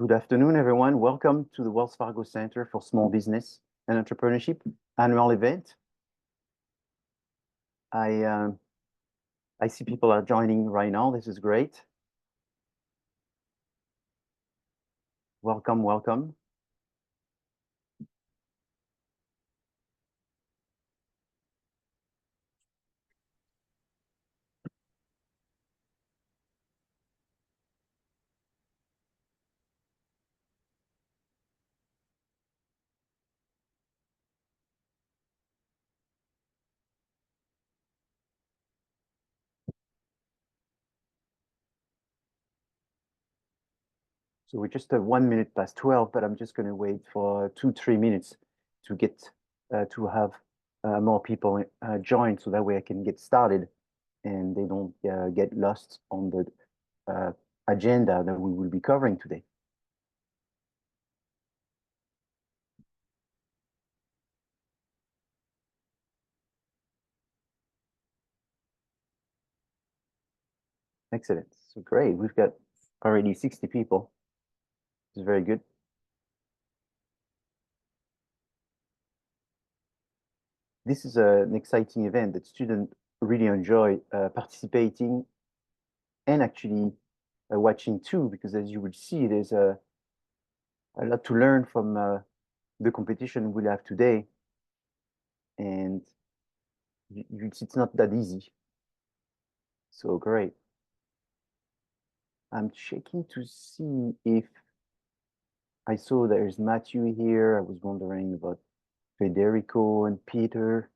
Good afternoon, everyone. Welcome to the Wells Fargo Center for Small Business and Entrepreneurship annual event. I see people are joining right now. This is great. Welcome, welcome. So we're just 1 minute past 12, but I'm just going to wait for 2-3 minutes to get to have more people join, so that way I can get started and they don't get lost on the agenda that we will be covering today. Excellent. So great. We've got already 60 people. It's very good. This is an exciting event that students really enjoy participating and actually watching too, because as you will see, there's a lot to learn from the competition we'll have today. And it's not that easy. So great. I'm checking to see if I saw there's Matthew here. I was wondering about Federico and Peter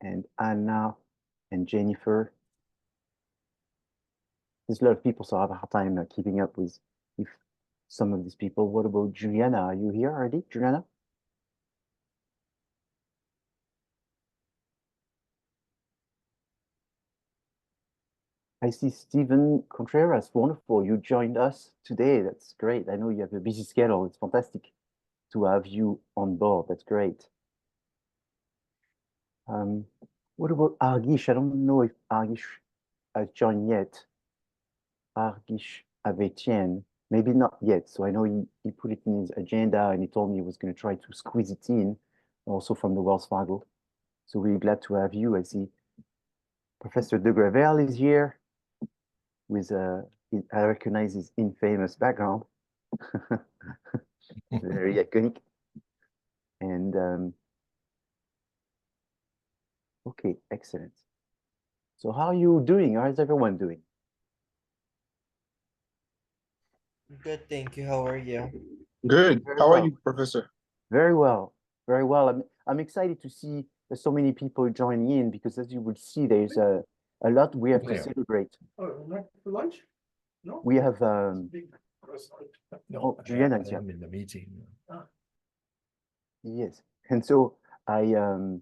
and Anna and Jennifer. There's a lot of people, so I have a hard time keeping up with some of these people. What about Juliana? Are you here already, Juliana? I see Stephen Contreras. Wonderful. You joined us today. That's great. I know you have a busy schedule. It's fantastic to have you on board. That's great. What about Argish? I don't know if Argish has joined yet. Argish Avetian. Maybe not yet. So I know he put it in his agenda and he told me he was going to try to squeeze it in, also from the Wells Fargo. So we're glad to have you. I see Professor de Gravel is here with I recognize his infamous background. Very iconic. And okay, excellent. So how are you doing? How is everyone doing? Good, thank you. How are you? Good. Very How are well. you, Professor? Very well. Very well. I'm excited to see there's so many people joining in, because as you will see, there's a lot we have to celebrate. Oh, not for lunch? No? We have Big croissant. oh, Juliana is here. I'm in the meeting. Yes. And so I'm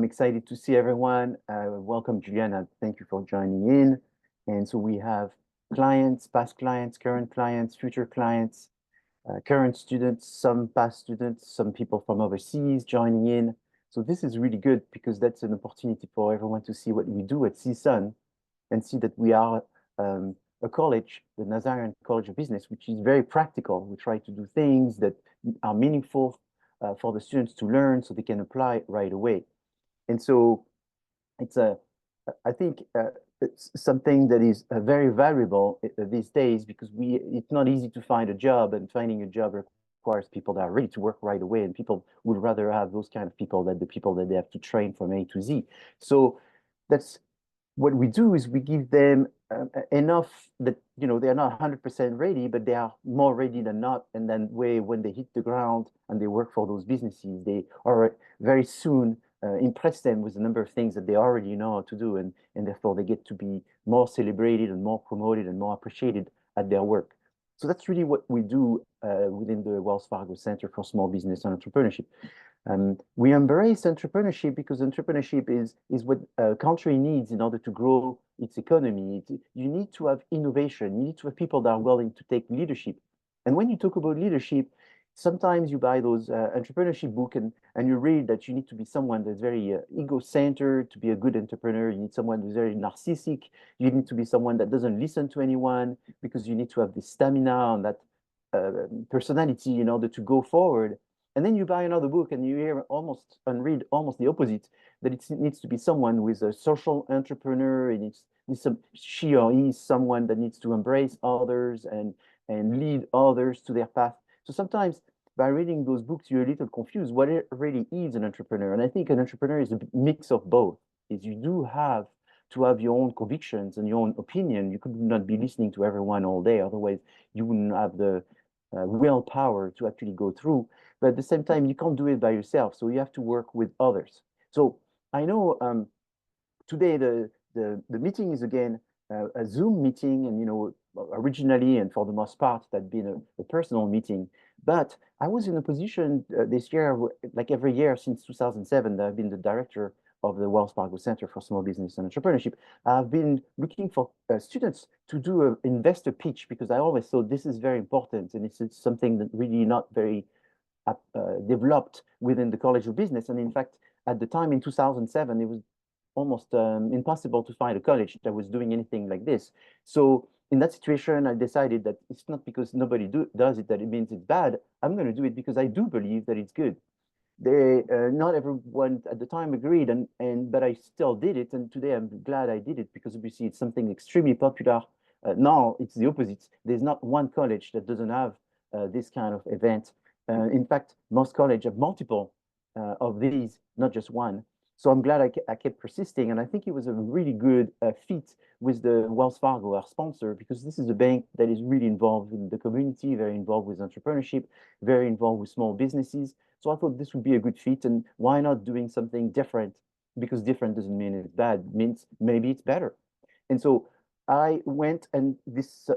excited to see everyone. Welcome, Juliana. Thank you for joining in. And so we have clients, past clients, current clients, future clients, current students, some past students, some people from overseas joining in. So this is really good, because that's an opportunity for everyone to see what we do at CSUN and see that we are a college, the Nazarian College of Business, which is very practical. We try to do things that are meaningful for the students to learn so they can apply right away. And so it's I think it's something that is very valuable these days, because it's not easy to find a job, and finding a job requires people that are ready to work right away, and people would rather have those kind of people than the people that they have to train from A to Z. So that's what we do, is we give them enough that, you know, they're not 100% ready, but they are more ready than not. And then when they hit the ground and they work for those businesses, they are very soon impress them with a number of things that they already know how to do, and therefore they get to be more celebrated and more promoted and more appreciated at their work. So that's really what we do within the Wells Fargo Center for Small Business and Entrepreneurship. We embrace entrepreneurship because entrepreneurship is what a country needs in order to grow its economy. You need to have innovation. You need to have people that are willing to take leadership. And when you talk about leadership, sometimes you buy those entrepreneurship book and you read that you need to be someone that's very ego-centered to be a good entrepreneur. You need someone who's very narcissistic. You need to be someone that doesn't listen to anyone because you need to have this stamina and that personality in order to go forward. And then you buy another book and you hear almost and read almost the opposite, that it needs to be someone who is a social entrepreneur, and she or he is someone that needs to embrace others and lead others to their path. So sometimes by reading those books, you're a little confused what it really is an entrepreneur. And I think an entrepreneur is a mix of both, is you do have to have your own convictions and your own opinion. You could not be listening to everyone all day, otherwise you wouldn't have the willpower to actually go through. But at the same time, you can't do it by yourself, so you have to work with others. So I know today the meeting is again a Zoom meeting, and originally and for the most part that had been a personal meeting. But I was in a position this year, like every year since 2007, that I've been the director of the Fargo Center for Small Business and Entrepreneurship. I've been looking for students to do an investor pitch, because I always thought this is very important, and it's something that really not very developed within the College of Business. And in fact, at the time in 2007, it was almost impossible to find a college that was doing anything like this. So in that situation, I decided that it's not because nobody does it that it means it's bad. I'm going to do it because I do believe that it's good. Not everyone at the time agreed, but I still did it. And today I'm glad I did it, because obviously it's something extremely popular. Now it's the opposite. There's not one college that doesn't have this kind of event. In fact, most colleges have multiple of these, not just one. So I'm glad I kept persisting. And I think it was a really good fit with the Wells Fargo, our sponsor, because this is a bank that is really involved in the community, very involved with entrepreneurship, very involved with small businesses. So I thought this would be a good fit, and why not doing something different? Because different doesn't mean it's bad, it means maybe it's better. And so I went, and this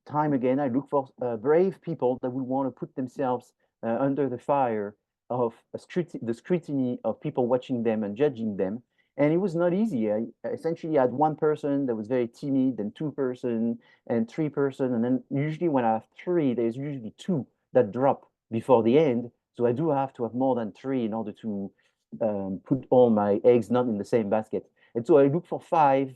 time again, I look for brave people that would want to put themselves under the fire of the scrutiny of people watching them and judging them. And it was not easy. I essentially had one person that was very timid, then two person, and three person. And then usually when I have three, there's usually two that drop before the end. So I do have to have more than three in order to put all my eggs not in the same basket. And so I look for five,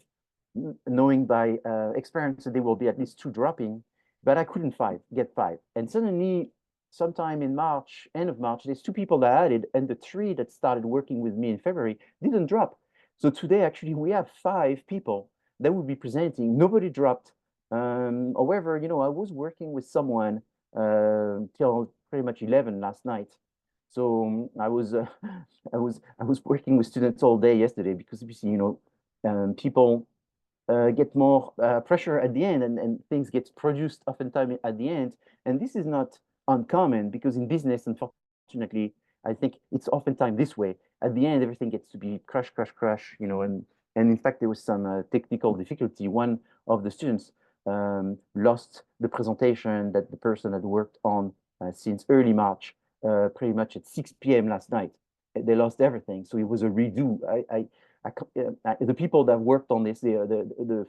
knowing by experience that there will be at least two dropping, but I couldn't get five. And suddenly, sometime in March, end of March, there's two people that added, and the three that started working with me in February didn't drop. So today, actually, we have five people that will be presenting. Nobody dropped. However, I was working with someone till pretty much 11 last night. So I was working with students all day yesterday, because obviously, people get more pressure at the end, and things get produced oftentimes at the end. And this is not uncommon, because in business, unfortunately, I think it's oftentimes this way. At the end, everything gets to be crush, crush, crush, and in fact, there was some technical difficulty. One of the students lost the presentation that the person had worked on since early March, pretty much at 6 p.m. last night. They lost everything. So it was a redo. The people that worked on this, the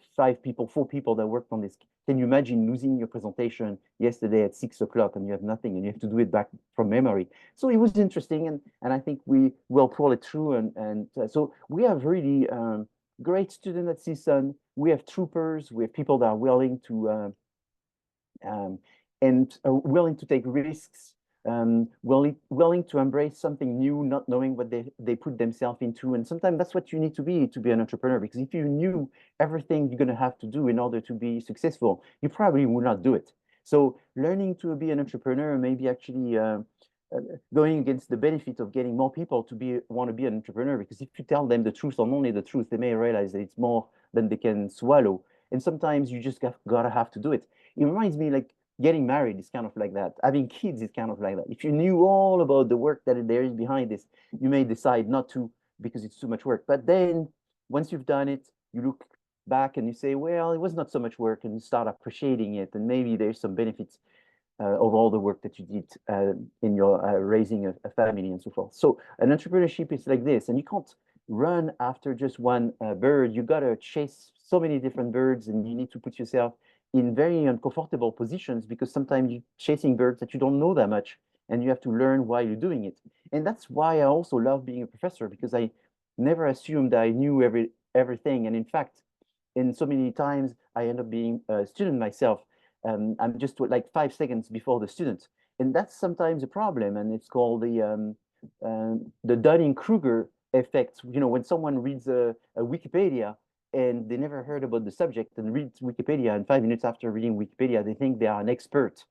four people that worked on this, can you imagine losing your presentation yesterday at 6 o'clock and you have nothing and you have to do it back from memory? So it was interesting, and I think we will pull it through. And so we have really great students at CSUN. We have troopers. We have people that are willing to willing to take risks. Willing to embrace something new, not knowing what they put themselves into. And sometimes that's what you need to be an entrepreneur, because if you knew everything you're going to have to do in order to be successful, you probably would not do it. So learning to be an entrepreneur may be actually going against the benefit of getting more people to want to be an entrepreneur, because if you tell them the truth and only the truth, they may realize that it's more than they can swallow. And sometimes you just gotta have to do it. It reminds me, like, getting married is kind of like that. Having kids is kind of like that. If you knew all about the work that there is behind this, you may decide not to, because it's too much work. But then once you've done it, you look back and you say, well, it was not so much work, and you start appreciating it. And maybe there's some benefits of all the work that you did in your raising a family and so forth. So an entrepreneurship is like this, and you can't run after just one bird. You got to chase so many different birds, and you need to put yourself in very uncomfortable positions, because sometimes you're chasing birds that you don't know that much, and you have to learn while you're doing it. And that's why I also love being a professor, because I never assumed I knew everything. And in fact, in so many times, I end up being a student myself. I'm just like 5 seconds before the student. And that's sometimes a problem. And it's called the Dunning-Kruger effect. You know, when someone reads a Wikipedia and they never heard about the subject and read Wikipedia, and 5 minutes after reading Wikipedia, they think they are an expert.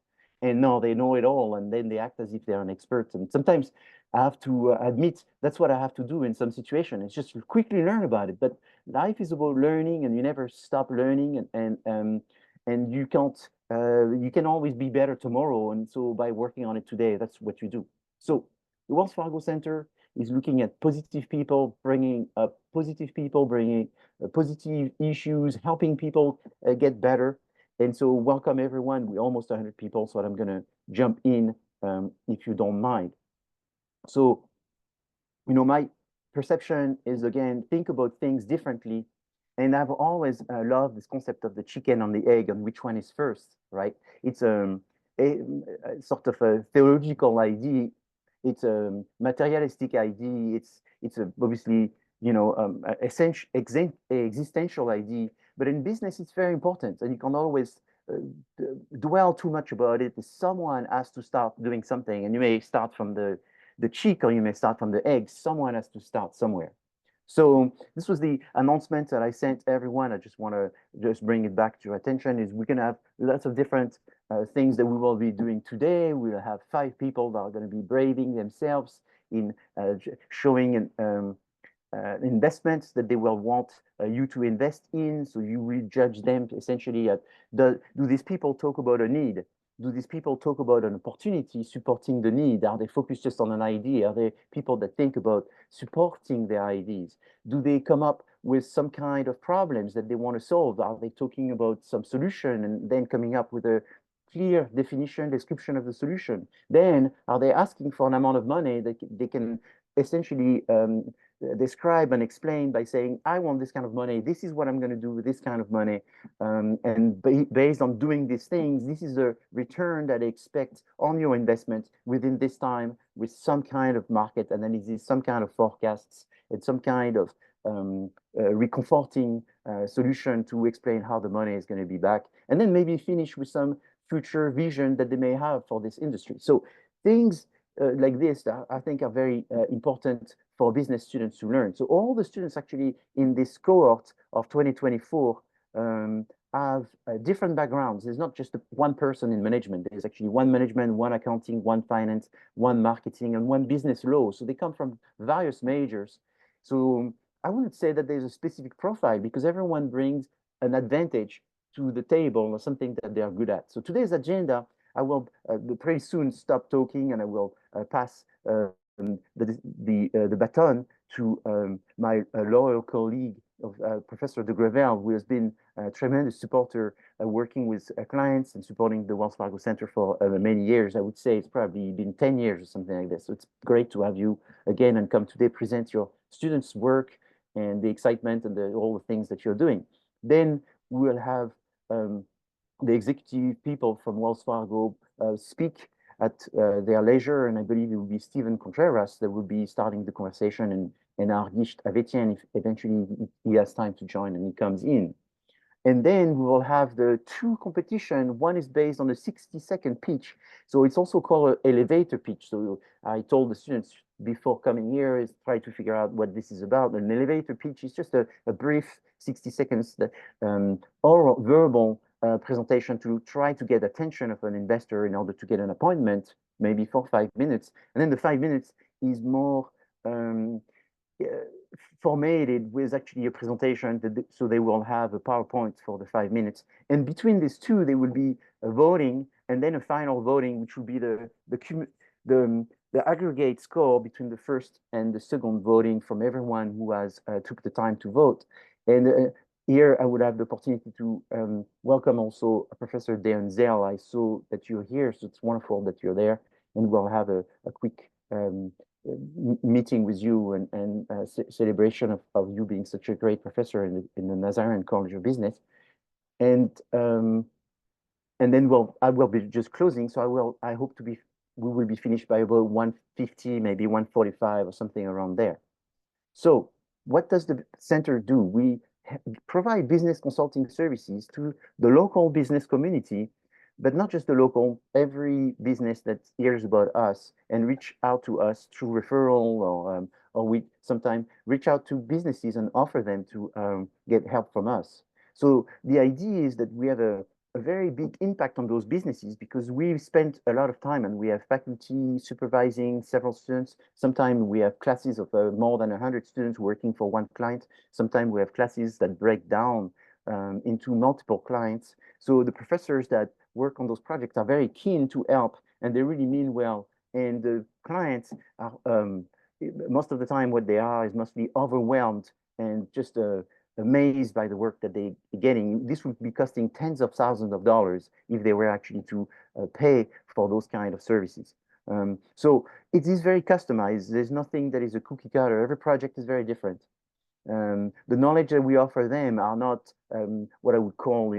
And no, they know it all. And then they act as if they're an expert. And sometimes I have to admit that's what I have to do in some situation. It's just quickly learn about it. But life is about learning, and you never stop learning, and you can't you can always be better tomorrow. And so by working on it today, that's what you do. So the Wells Fargo Center is looking at positive people, bringing up positive people, bringing positive issues, helping people get better. And so welcome everyone. We're almost 100 people, so I'm gonna jump in if you don't mind. So, you know, my perception is, again, think about things differently. And I've always loved this concept of the chicken and the egg, and which one is first, right? It's a sort of a theological idea. It's a materialistic idea. It's obviously, you know, essential existential idea. But in business, it's very important, and you can always uh, dwell too much about it. Someone has to start doing something, and you may start from the chick, or you may start from the egg. Someone has to start somewhere. So this was the announcement that I sent everyone. I just want to just bring it back to your attention. Is we're going to have lots of different things that we will be doing today. We'll have 5 people that are going to be braving themselves in showing investments that they will want you to invest in. So you will judge them essentially at do these people talk about a need? Do these people talk about an opportunity supporting the need? Are they focused just on an idea? Are they people that think about supporting their ideas? Do they come up with some kind of problems that they want to solve? Are they talking about some solution and then coming up with a clear definition, description of the solution? Then are they asking for an amount of money that they can essentially describe and explain by saying, I want this kind of money. This is what I'm going to do with this kind of money. And based on doing these things, this is the return that I expect on your investment within this time, with some kind of market analysis, some kind of forecasts, and some kind of reconforting solution to explain how the money is going to be back. And then maybe finish with some future vision that they may have for this industry. So things like this, I think, are very important for business students to learn. So all the students actually in this cohort of 2024 have different backgrounds. There's not just one person in management. There's actually one management, one accounting, one finance, one marketing, and one business law. So they come from various majors. So I wouldn't say that there's a specific profile, because everyone brings an advantage to the table or something that they are good at. So today's agenda, I will pretty soon stop talking, and I will pass the baton to my loyal colleague of Professor de Grevel, who has been a tremendous supporter working with clients and supporting the Wells Fargo Center for many years. I would say it's probably been 10 years or something like this. So it's great to have you again and come today present your students' work and the excitement and all the things that you're doing. Then we will have the executive people from Wells Fargo speak at their leisure, and I believe it will be Stephen Contreras that will be starting the conversation, and Argist Avetian if eventually he has time to join and he comes in. And then we will have the 2 competition. One is based on a 60-second pitch. So it's also called an elevator pitch. So I told the students before coming here is try to figure out what this is about. An elevator pitch is just a brief 60 seconds that, oral, verbal presentation to try to get attention of an investor in order to get an appointment, maybe for 5 minutes. And then the 5 minutes is more formatted with actually a presentation, so they will have a PowerPoint for the 5 minutes. And between these 2, there will be a voting, and then a final voting, which will be the aggregate score between the first and the second voting from everyone who has took the time to vote. And here I would have the opportunity to welcome also Professor Deon Zell. I saw that you're here, so it's wonderful that you're there, and we'll have a quick meeting with you and celebration of you being such a great professor in the Nazarian College of Business. And then I will be just closing. So I hope to be we will be finished by about 1:50, maybe 1:45 or something around there. So what does the center do? We provide business consulting services to the local business community, but not just the local, every business that hears about us and reach out to us through referral, or we sometimes reach out to businesses and offer them to get help from us. So the idea is that we have a very big impact on those businesses because we've spent a lot of time and we have faculty supervising several students. Sometimes we have classes of more than 100 students working for one client. Sometimes we have classes that break down into multiple clients. So the professors that work on those projects are very keen to help and they really mean well. And the clients are, most of the time what they are is mostly overwhelmed and just amazed by the work that they're getting. This would be costing tens of thousands of dollars if they were actually to pay for those kind of services. So it is very customized. There's nothing that is a cookie cutter. Every project is very different. The knowledge that we offer them are not what I would call,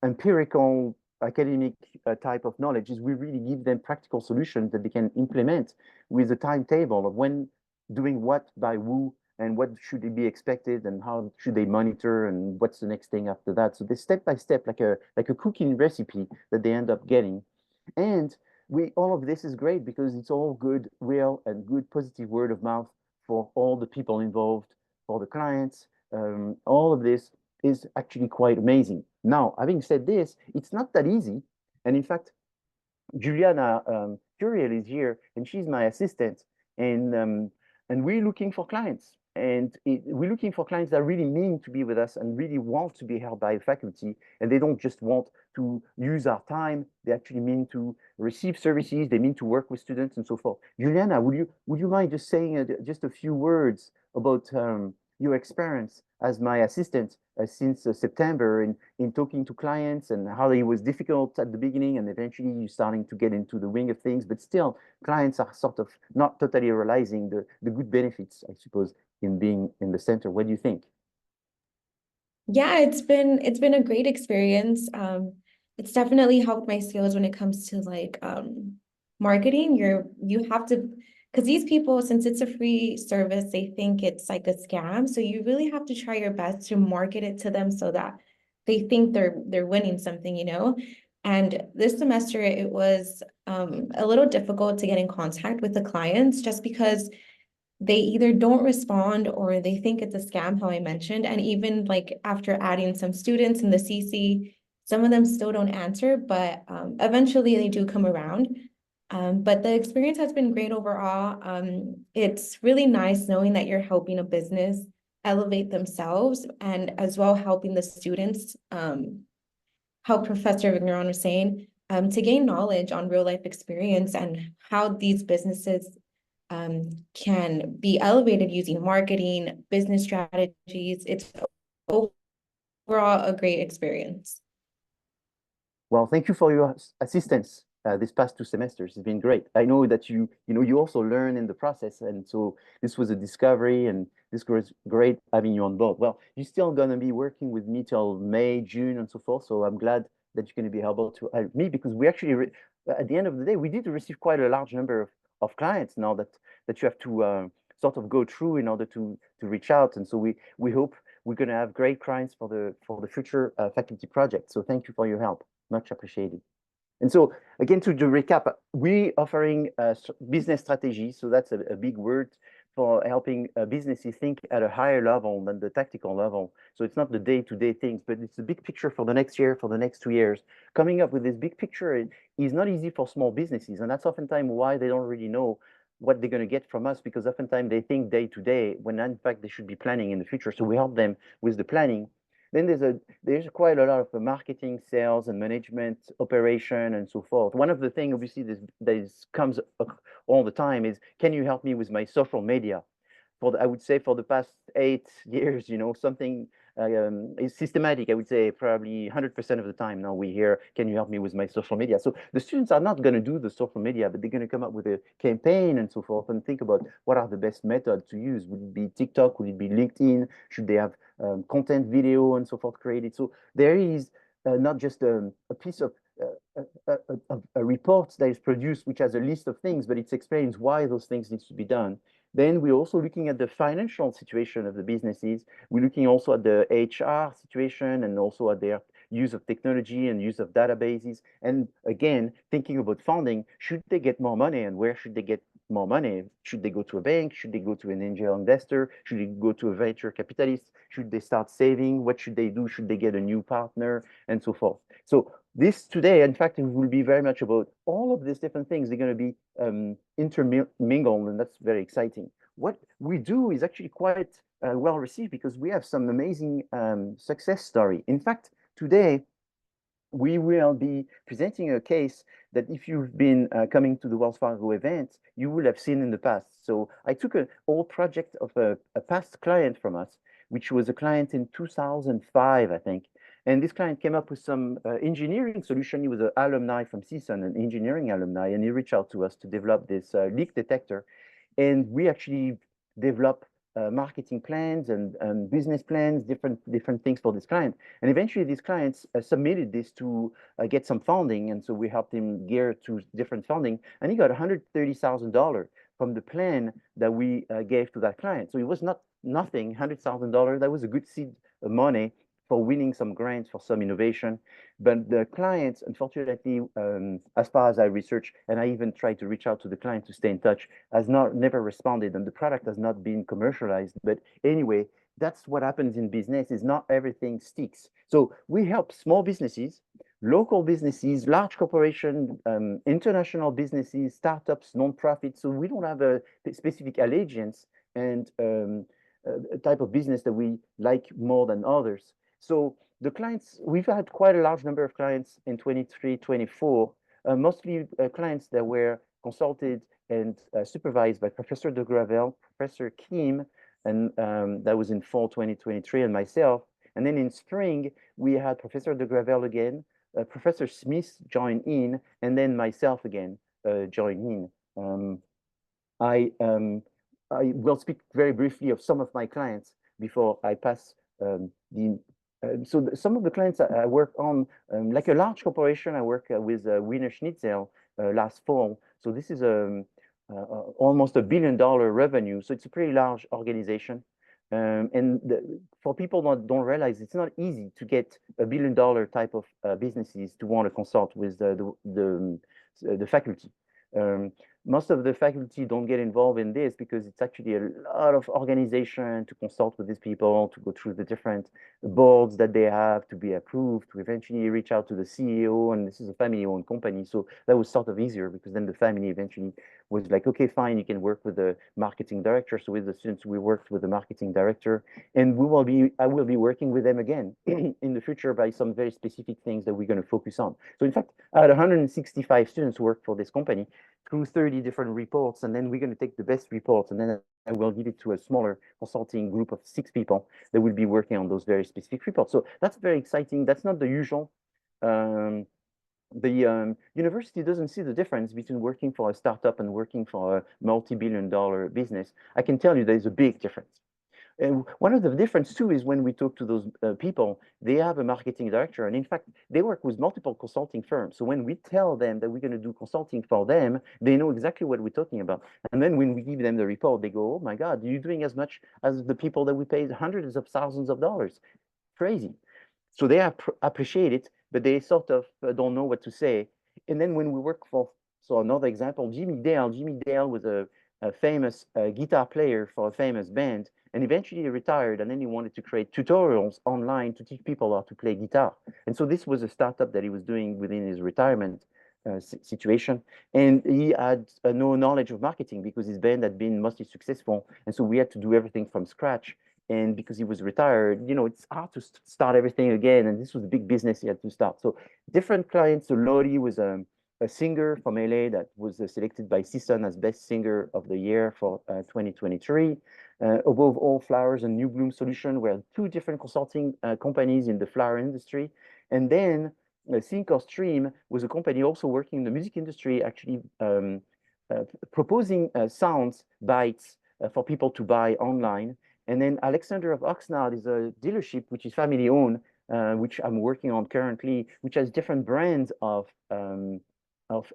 empirical academic type of knowledge. Is we really give them practical solutions that they can implement with a timetable of when doing what by who and what should be expected and how should they monitor and what's the next thing after that. So they step by step, like a cooking recipe that they end up getting. And all of this is great because it's all good will and good positive word of mouth for all the people involved, for the clients. All of this is actually quite amazing. Now, having said this, it's not that easy. And in fact, Juliana Curiel is here and she's my assistant. And we're looking for clients. And we're looking for clients that really mean to be with us and really want to be held by faculty. And they don't just want to use our time. They actually mean to receive services. They mean to work with students and so forth. Juliana, would you mind just saying just a few words about your experience as my assistant since September in talking to clients and how it was difficult at the beginning and eventually you starting to get into the wing of things, but still clients are sort of not totally realizing the good benefits, I suppose, in being in the center. What do you think? Yeah, it's been a great experience. It's definitely helped my skills when it comes to like marketing. You have to, because these people, since it's a free service, they think it's like a scam. So you really have to try your best to market it to them so that they think they're winning something, And this semester it was a little difficult to get in contact with the clients just because they either don't respond or they think it's a scam, how I mentioned. And even like after adding some students in the CC, some of them still don't answer, but eventually they do come around. But the experience has been great overall. It's really nice knowing that you're helping a business elevate themselves and as well helping the students, how Professor Vigneron was saying, to gain knowledge on real life experience and how these businesses can be elevated using marketing, business strategies. It's overall a great experience. Well, thank you for your assistance this past 2 semesters. It's been great. I know that you also learn in the process, and so this was a discovery, and this was great having you on board. Well, you're still going to be working with me till May, June, and so forth. So I'm glad that you're going to be able to help me because we actually, at the end of the day, we did receive quite a large number of clients now that you have to sort of go through in order to reach out. And so we hope we're going to have great clients for the future faculty project. So thank you for your help. Much appreciated. And so again, to recap, we offering business strategy. So that's a big word for helping businesses think at a higher level than the tactical level. So it's not the day-to-day things, but it's the big picture for the next year, for the next 2 years. Coming up with this big picture is not easy for small businesses. And that's oftentimes why they don't really know what they're going to get from us, because oftentimes they think day to day when in fact they should be planning in the future. So we help them with the planning. Then there's quite a lot of marketing, sales, and management, operation, and so forth. One of the things, obviously, that comes up all the time is, can you help me with my social media? I would say for the past 8 years, something is systematic. I would say probably 100% of the time now we hear, can you help me with my social media? So the students are not going to do the social media, but they're going to come up with a campaign and so forth and think about what are the best methods to use. Would it be TikTok? Would it be LinkedIn? Should they have content, video, and so forth created? So there is not just a piece of a report that is produced which has a list of things, but it explains why those things need to be done. Then we're also looking at the financial situation of the businesses. We're looking also at the HR situation and also at their use of technology and use of databases. And again, thinking about funding, should they get more money and where should they get more money? Should they go to a bank? Should they go to an angel investor? Should they go to a venture capitalist? Should they start saving? What should they do? Should they get a new partner? And so forth. So this today, in fact, it will be very much about all of these different things. They're going to be intermingled, and that's very exciting. What we do is actually quite well received because we have some amazing success story. In fact, today, we will be presenting a case that if you've been coming to the Wells Fargo event, you will have seen in the past. So I took an old project of a past client from us, which was a client in 2005, I think. And this client came up with some engineering solution. He was an alumni from CSUN, an engineering alumni, and he reached out to us to develop this leak detector. And we actually developed marketing plans and business plans, different things for this client. And eventually these clients submitted this to get some funding. And so we helped him gear to different funding. And he got $130,000 from the plan that we gave to that client. So it was not nothing, $100,000. That was a good seed of money for winning some grants for some innovation. But the clients, unfortunately, as far as I research, and I even tried to reach out to the client to stay in touch, has never responded, and the product has not been commercialized. But anyway, that's what happens in business, is not everything sticks. So we help small businesses, local businesses, large corporations, international businesses, startups, nonprofits. So we don't have a specific allegiance and a type of business that we like more than others. So the clients, we've had quite a large number of clients in 23, 24, mostly clients that were consulted and supervised by Professor de Gravel, Professor Kim, and that was in fall 2023, and myself. And then in spring, we had Professor de Gravel again, Professor Smith join in, and then myself again join in. I will speak very briefly of some of my clients before I pass some of the clients I work on, like a large corporation, I work with Wiener Schnitzel last fall. So this is almost $1 billion revenue. So it's a pretty large organization. For people that don't realize, it's not easy to get $1 billion type of businesses to want to consult with the faculty. Most of the faculty don't get involved in this because it's actually a lot of organization to consult with these people, to go through the different boards that they have to be approved, to eventually reach out to the CEO, and this is a family-owned company. So that was sort of easier because then the family eventually was like, okay, fine, you can work with the marketing director. So with the students, we worked with the marketing director, and I will be working with them again in the future by some very specific things that we're going to focus on. So in fact, I had 165 students work for this company through 30 different reports, and then we're going to take the best reports, and then I will give it to a smaller consulting group of 6 people that will be working on those very specific reports. So that's very exciting. That's not the usual. The university doesn't see the difference between working for a startup and working for a multi-billion-dollar business. I can tell you there's a big difference. And one of the difference too is when we talk to those people, they have a marketing director, and in fact, they work with multiple consulting firms. So when we tell them that we're going to do consulting for them, they know exactly what we're talking about. And then when we give them the report, they go, "Oh my God, you're doing as much as the people that we paid hundreds of thousands of dollars. Crazy." So they appreciate it, but they sort of don't know what to say. And then when we work for, so another example, Jimmy Dale was a famous guitar player for a famous band. And eventually he retired, and then he wanted to create tutorials online to teach people how to play guitar. And so this was a startup that he was doing within his retirement situation. And he had no knowledge of marketing because his band had been mostly successful. And so we had to do everything from scratch. And because he was retired, you know, it's hard to start everything again. And this was a big business he had to start. So different clients. So Lori was a singer from LA that was selected by CSUN as Best Singer of the Year for 2023. Above All Flowers and New Bloom Solution were 2 different consulting companies in the flower industry. And then Think or Stream was a company also working in the music industry, actually proposing sounds bites for people to buy online. And then Alexander of Oxnard is a dealership which is family owned, which I'm working on currently, which has different brands of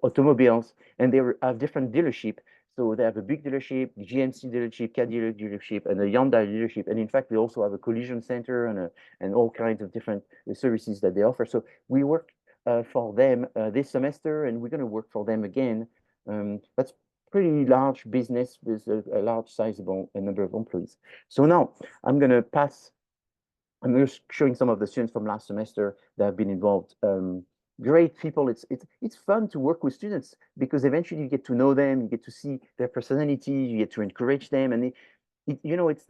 automobiles, and they have different dealership. So they have a big dealership, GMC dealership, Cadillac dealership, and a Hyundai dealership. And in fact, we also have a collision center and all kinds of different services that they offer. So we work for them this semester, and we're going to work for them again. That's pretty large business with a large sizable number of employees. So now I'm just showing some of the students from last semester that have been involved. Great people. It's fun to work with students because eventually you get to know them, you get to see their personality, you get to encourage them, and it's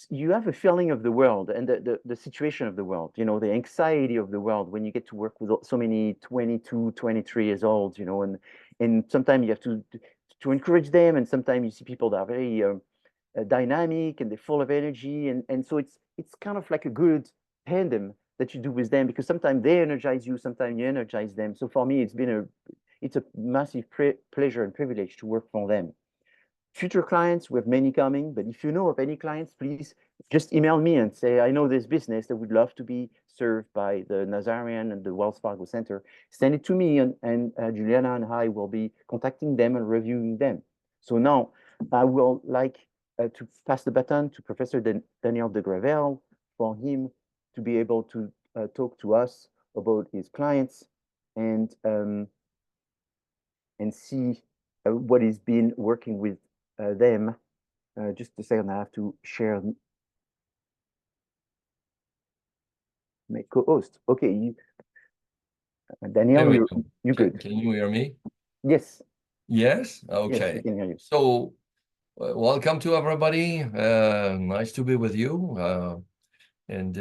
you have a feeling of the world and the situation of the world, the anxiety of the world when you get to work with so many 22, 23 years old, and sometimes you have to encourage them, and sometimes you see people that are very dynamic and they're full of energy, and so it's kind of like a good tandem that you do with them, because sometimes they energize you, sometimes you energize them. So for me, it's a massive pleasure and privilege to work for them. Future clients, we have many coming, but if you know of any clients, please just email me and say, I know this business that would love to be served by the Nazarian and the Wells Fargo Center. Send it to me, and Juliana and I will be contacting them and reviewing them. So now I will like to pass the baton to Professor Daniel de Gravel for him to be able to talk to us about his clients and see what he's been working with them. Just a second, I have to share my co-host. Okay, Daniel, you're good. Can you hear me? Yes. Yes? Yes, Okay. we can hear you. So, welcome to everybody. Nice to be with you. And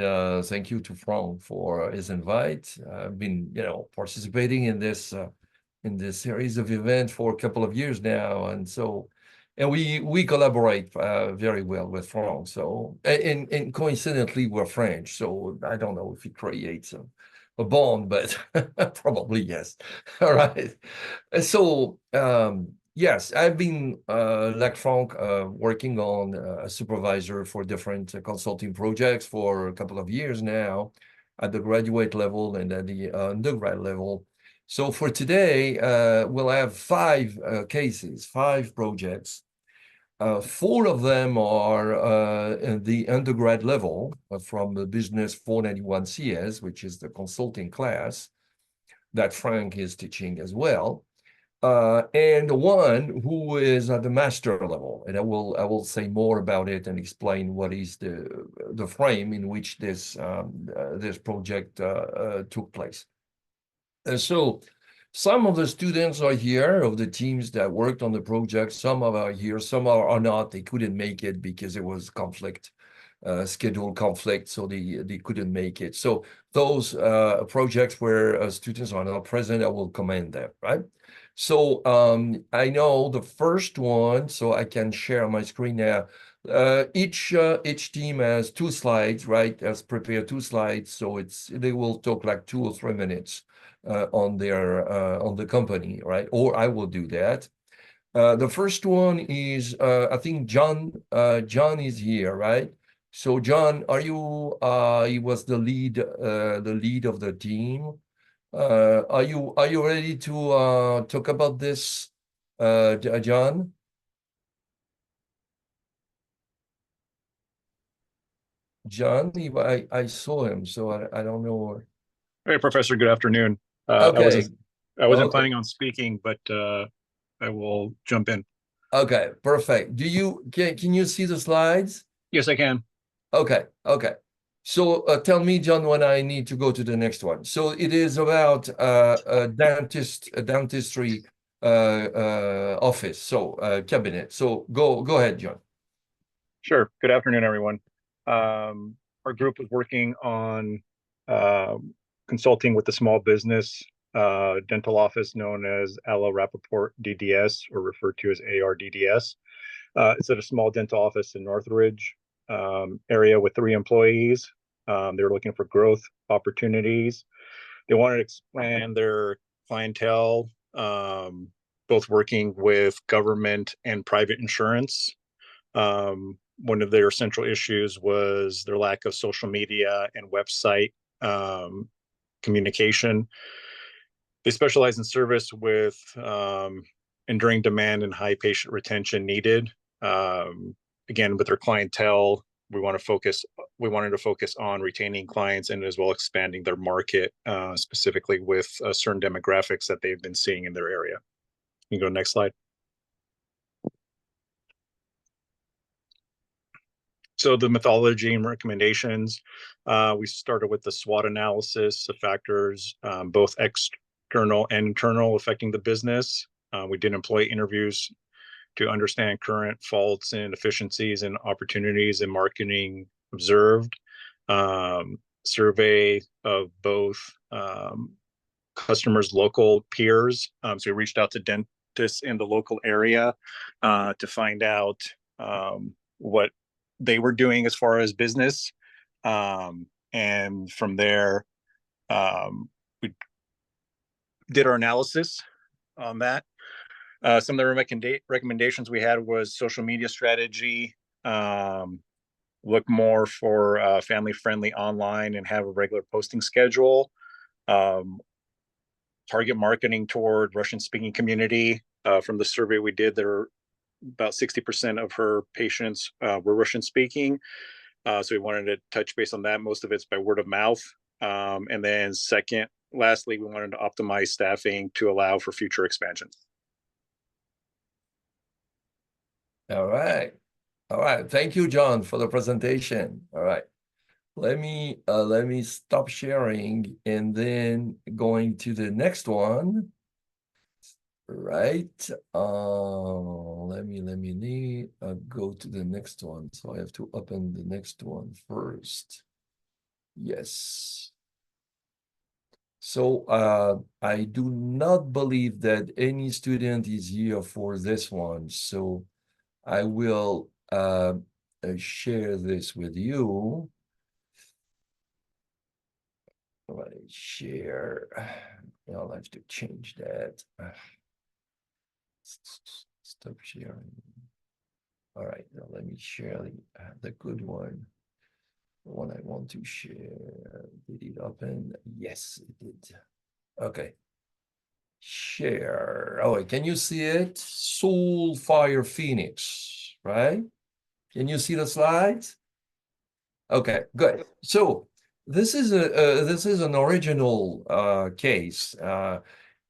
thank you to Frank for his invite. I've been, participating in this series of events for a couple of years now, and we collaborate very well with Frank. So, and coincidentally, we're French, so I don't know if it creates a bond, but probably yes. All right. So, yes, I've been, like Frank, working on a supervisor for different consulting projects for a couple of years now at the graduate level and at the undergrad level. So for today, we'll have 5 cases, 5 projects. 4 of them are at the undergrad level from the Business 491 CS, which is the consulting class that Frank is teaching as well. And 1 who is at the master level, and I will say more about it and explain what is the frame in which this project took place. So some of the students are here of the teams that worked on the project. Some are here, some are not. They couldn't make it because there was conflict, schedule conflict, so they couldn't make it. So those projects where students are not present, I will commend them, right? So I know the first one, so I can share my screen now. Each team has 2 slides, right? Has prepared 2 slides, so they will talk like 2 or 3 minutes on the company, right? Or I will do that. The first one is I think John is here, right? So John, are you? He was the lead of the team. Are you ready to talk about this, John? John, I saw him, so I don't know. Hey, Professor. Good afternoon. Okay. I wasn't planning on speaking, but I will jump in. Okay, perfect. Can you see the slides? Yes, I can. Okay. So tell me, John, when I need to go to the next one. So it is about a dentistry office, so cabinet. So go ahead, John. Sure. Good afternoon, everyone. Our group is working on consulting with the small business dental office known as Alla Rappaport DDS, or referred to as ARDDS. It's at a small dental office in Northridge area with 3 employees. They're looking for growth opportunities. They wanted to expand their clientele, both working with government and private insurance. One of their central issues was their lack of social media and website communication. They specialize in service with enduring demand and high patient retention needed. Again, with their clientele, we wanted to focus on retaining clients and as well expanding their market, specifically with certain demographics that they've been seeing in their area. You can go next slide. So the methodology and recommendations, we started with the SWOT analysis of factors, both external and internal affecting the business. We did employee interviews to understand current faults and efficiencies and opportunities in marketing observed. Survey of both customers, local peers. So we reached out to dentists in the local area to find out what they were doing as far as business. And from there, we did our analysis on that. Some of the recommendations we had was social media strategy, look more for family-friendly online and have a regular posting schedule, target marketing toward Russian-speaking community. From the survey we did, there were about 60% of her patients were Russian-speaking. So we wanted to touch base on that. Most of it's by word of mouth. And then lastly, we wanted to optimize staffing to allow for future expansion. All right. All right. Thank you, John, for the presentation. All right. Let me stop sharing and then going to the next one. Right. Let me go to the next one. So I have to open the next one first. Yes. So I do not believe that any student is here for this one. So I will share this with you. Let me share. I'll have to change that. Stop sharing. All right, now let me share the good one. The one I want to share. Did it open? Yes, it did. Okay. Share. Oh, can you see it? Soul Fire Phoenix, right? Can you see the slides? Okay, good. So this is an original case.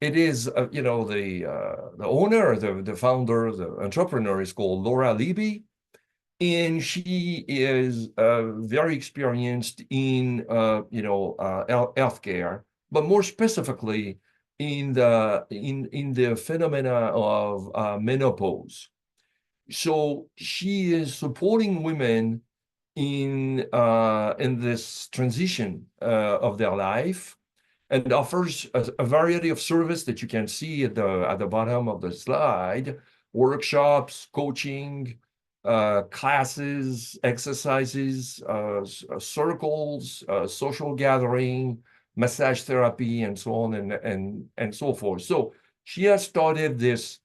It is, you know, the owner, the founder, the entrepreneur is called Laura Libby, and she is very experienced in, you know, healthcare, but more specifically in the phenomena of menopause. So she is supporting women in this transition of their life, and offers a variety of service that you can see at the bottom of the slide: workshops, coaching, classes, exercises, circles, social gathering, massage therapy, and so on and so forth. So she has started this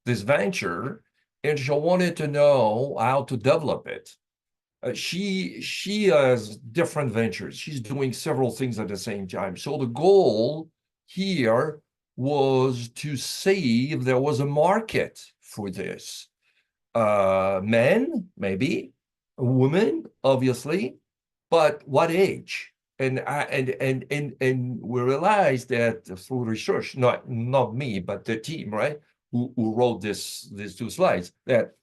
venture, and she wanted to know how to develop it. She has different ventures. She's doing several things at the same time. So the goal here was to see if there was a market for this. Men, maybe, women, obviously, but what age? And we realized that through research, not me, but the team, right, who wrote these two slides, that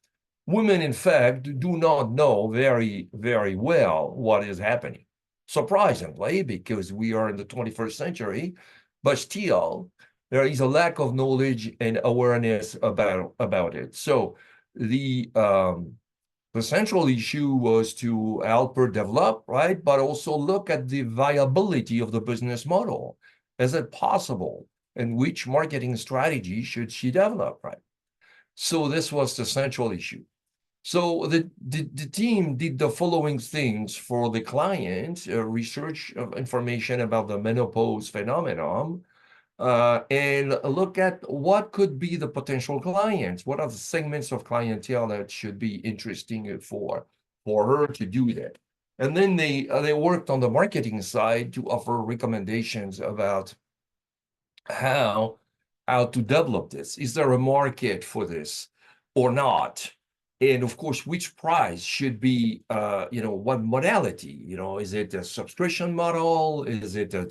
women, in fact, do not know very, very well what is happening. Surprisingly, because we are in the 21st century, but still, there is a lack of knowledge and awareness about it. So the central issue was to help her develop, right? But also look at the viability of the business model. Is it possible? And which marketing strategy should she develop, right? So this was the central issue. So the team did the following things for the client: research of information about the menopause phenomenon, and look at what could be the potential clients. What are the segments of clientele that should be interesting for her to do that? And then they worked on the marketing side to offer recommendations about how to develop this. Is there a market for this or not? And of course, which price should be, what modality? Is it a subscription model? Is it a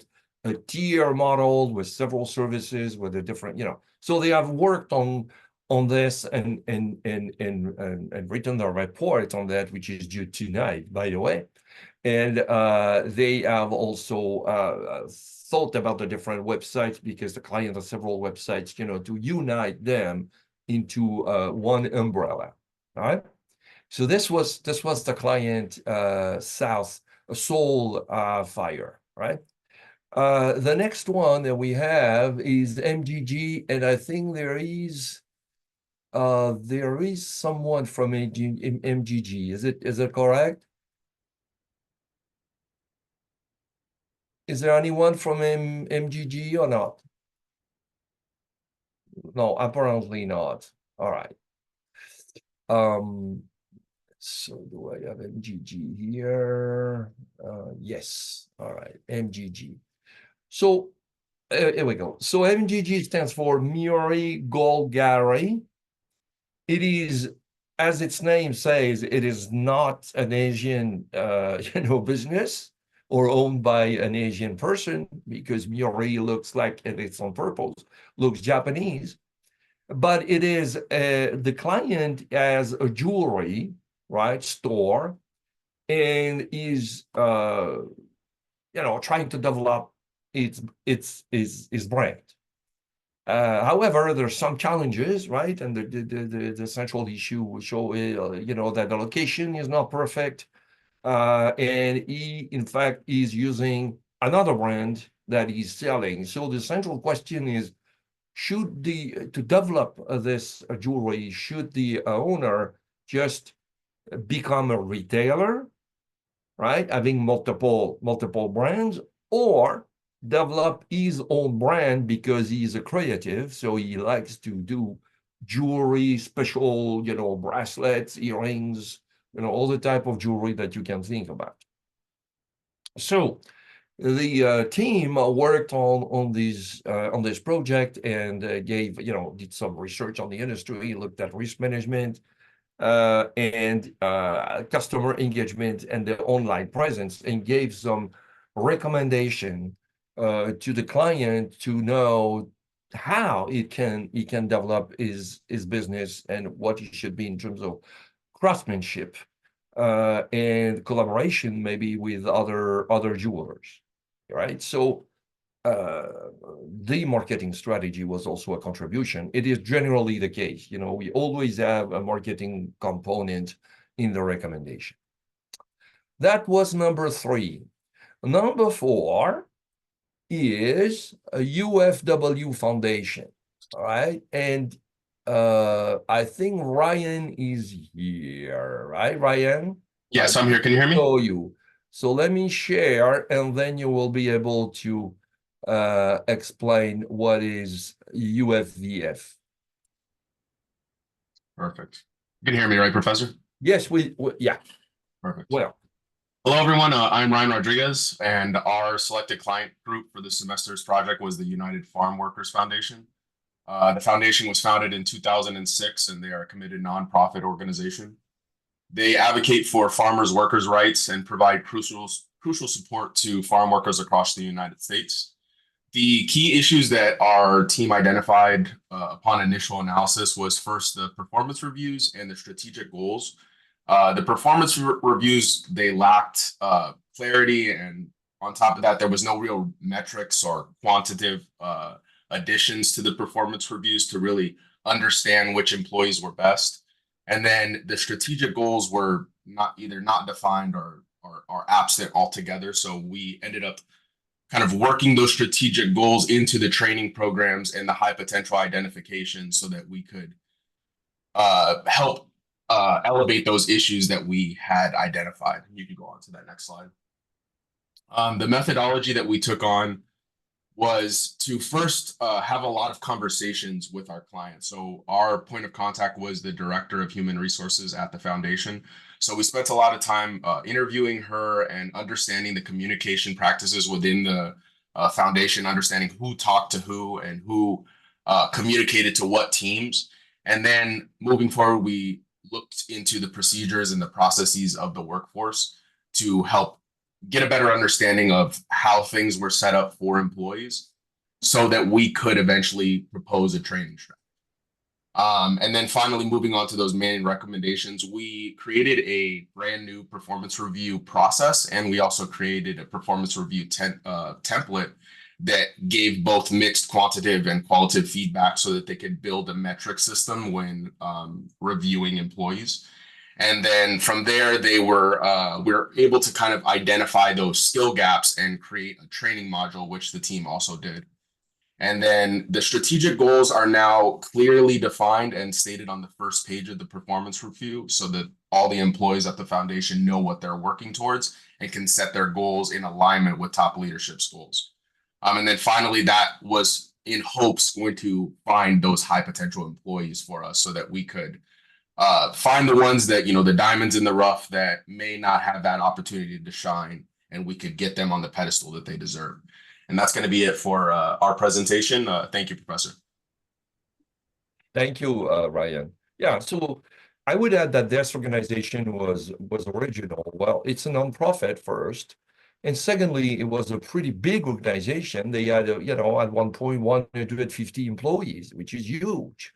tier model with several services with a different, So they have worked on this and written a report on that, which is due tonight, by the way. And they have also thought about the different websites, because the client has several websites, to unite them into one umbrella. All right. So this was the client Soul Fire, right? The next one that we have is MGG, and I think there is someone from MGG. Is it correct? Is there anyone from MGG or not? No, apparently not. All right. So do I have MGG here? Yes. All right, MGG. So here we go. So MGG stands for Muri Gold Gallery. It is, as its name says, it is not an Asian, business or owned by an Asian person, because Muri looks like, and it's on purpose, looks Japanese. But it is the client as a jewelry, right, store, and is trying to develop its brand. However, there's some challenges, right? And the central issue will show that the location is not perfect, and he in fact is using another brand that he's selling. So the central question is, to develop this jewelry, should the owner just become a retailer, right, having multiple brands, or develop his own brand because he's a creative, so he likes to do jewelry, special, bracelets, earrings, all the type of jewelry that you can think about. So the team worked on this project and did some research on the industry, looked at risk management and customer engagement and the online presence, and gave some recommendation to the client to know how he can develop his business and what he should be in terms of craftsmanship and collaboration, maybe with other jewelers, right? So the marketing strategy was also a contribution. It is generally the case. We always have a marketing component in the recommendation. That was number 3. Number 4 is a UFW Foundation, all right? And I think Ryan is here, right, Ryan? Yes, I'm here. Can you hear me? So let me share, and then you will be able to explain what is UFVF. Perfect. You can hear me, right, Professor? Yes, yeah. Perfect. Well, hello, everyone. I'm Ryan Rodriguez, and our selected client group for this semester's project was the United Farm Workers Foundation. The foundation was founded in 2006, and they are a committed nonprofit organization. They advocate for farmers' workers' rights and provide crucial support to farm workers across the United States. The key issues that our team identified upon initial analysis was first the performance reviews and the strategic goals. The performance reviews, they lacked clarity, and on top of that, there was no real metrics or quantitative additions to the performance reviews to really understand which employees were best. And then the strategic goals were either not defined or absent altogether. So we ended up kind of working those strategic goals into the training programs and the high potential identification so that we could help elevate those issues that we had identified. You can go on to that next slide. The methodology that we took on was to first have a lot of conversations with our clients. So our point of contact was the director of human resources at the foundation. So we spent a lot of time interviewing her and understanding the communication practices within the foundation, understanding who talked to who and who communicated to what teams. And then moving forward, we looked into the procedures and the processes of the workforce to help get a better understanding of how things were set up for employees so that we could eventually propose a training strategy. And then finally, moving on to those main recommendations, we created a brand new performance review process, and we also created a performance review template that gave both mixed quantitative and qualitative feedback so that they could build a metric system when reviewing employees. And then from there, we were able to kind of identify those skill gaps and create a training module, which the team also did. And then the strategic goals are now clearly defined and stated on the first page of the performance review so that all the employees at the foundation know what they're working towards and can set their goals in alignment with top leadership's goals. And then finally, that was in hopes going to find those high potential employees for us so that we could find the ones that, the diamonds in the rough that may not have that opportunity to shine, and we could get them on the pedestal that they deserve. And that's going to be it for our presentation. Thank you, Professor. Thank you, Ryan. Yeah, so I would add that this organization was original. Well, it's a nonprofit first. And secondly, it was a pretty big organization. They had, at one point, 150 employees, which is huge,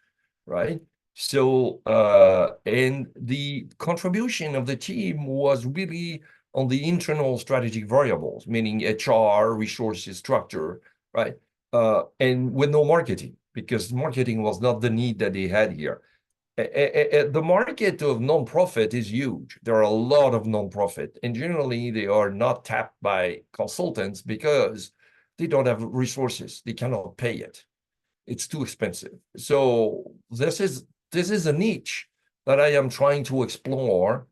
right? So, and the contribution of the team was really on the internal strategic variables, meaning HR, resources, structure, right? And with no marketing, because marketing was not the need that they had here. The market of nonprofit is huge. There are a lot of nonprofit, and generally they are not tapped by consultants because they don't have resources. They cannot pay it. It's too expensive. So this is a niche that I am trying to explore,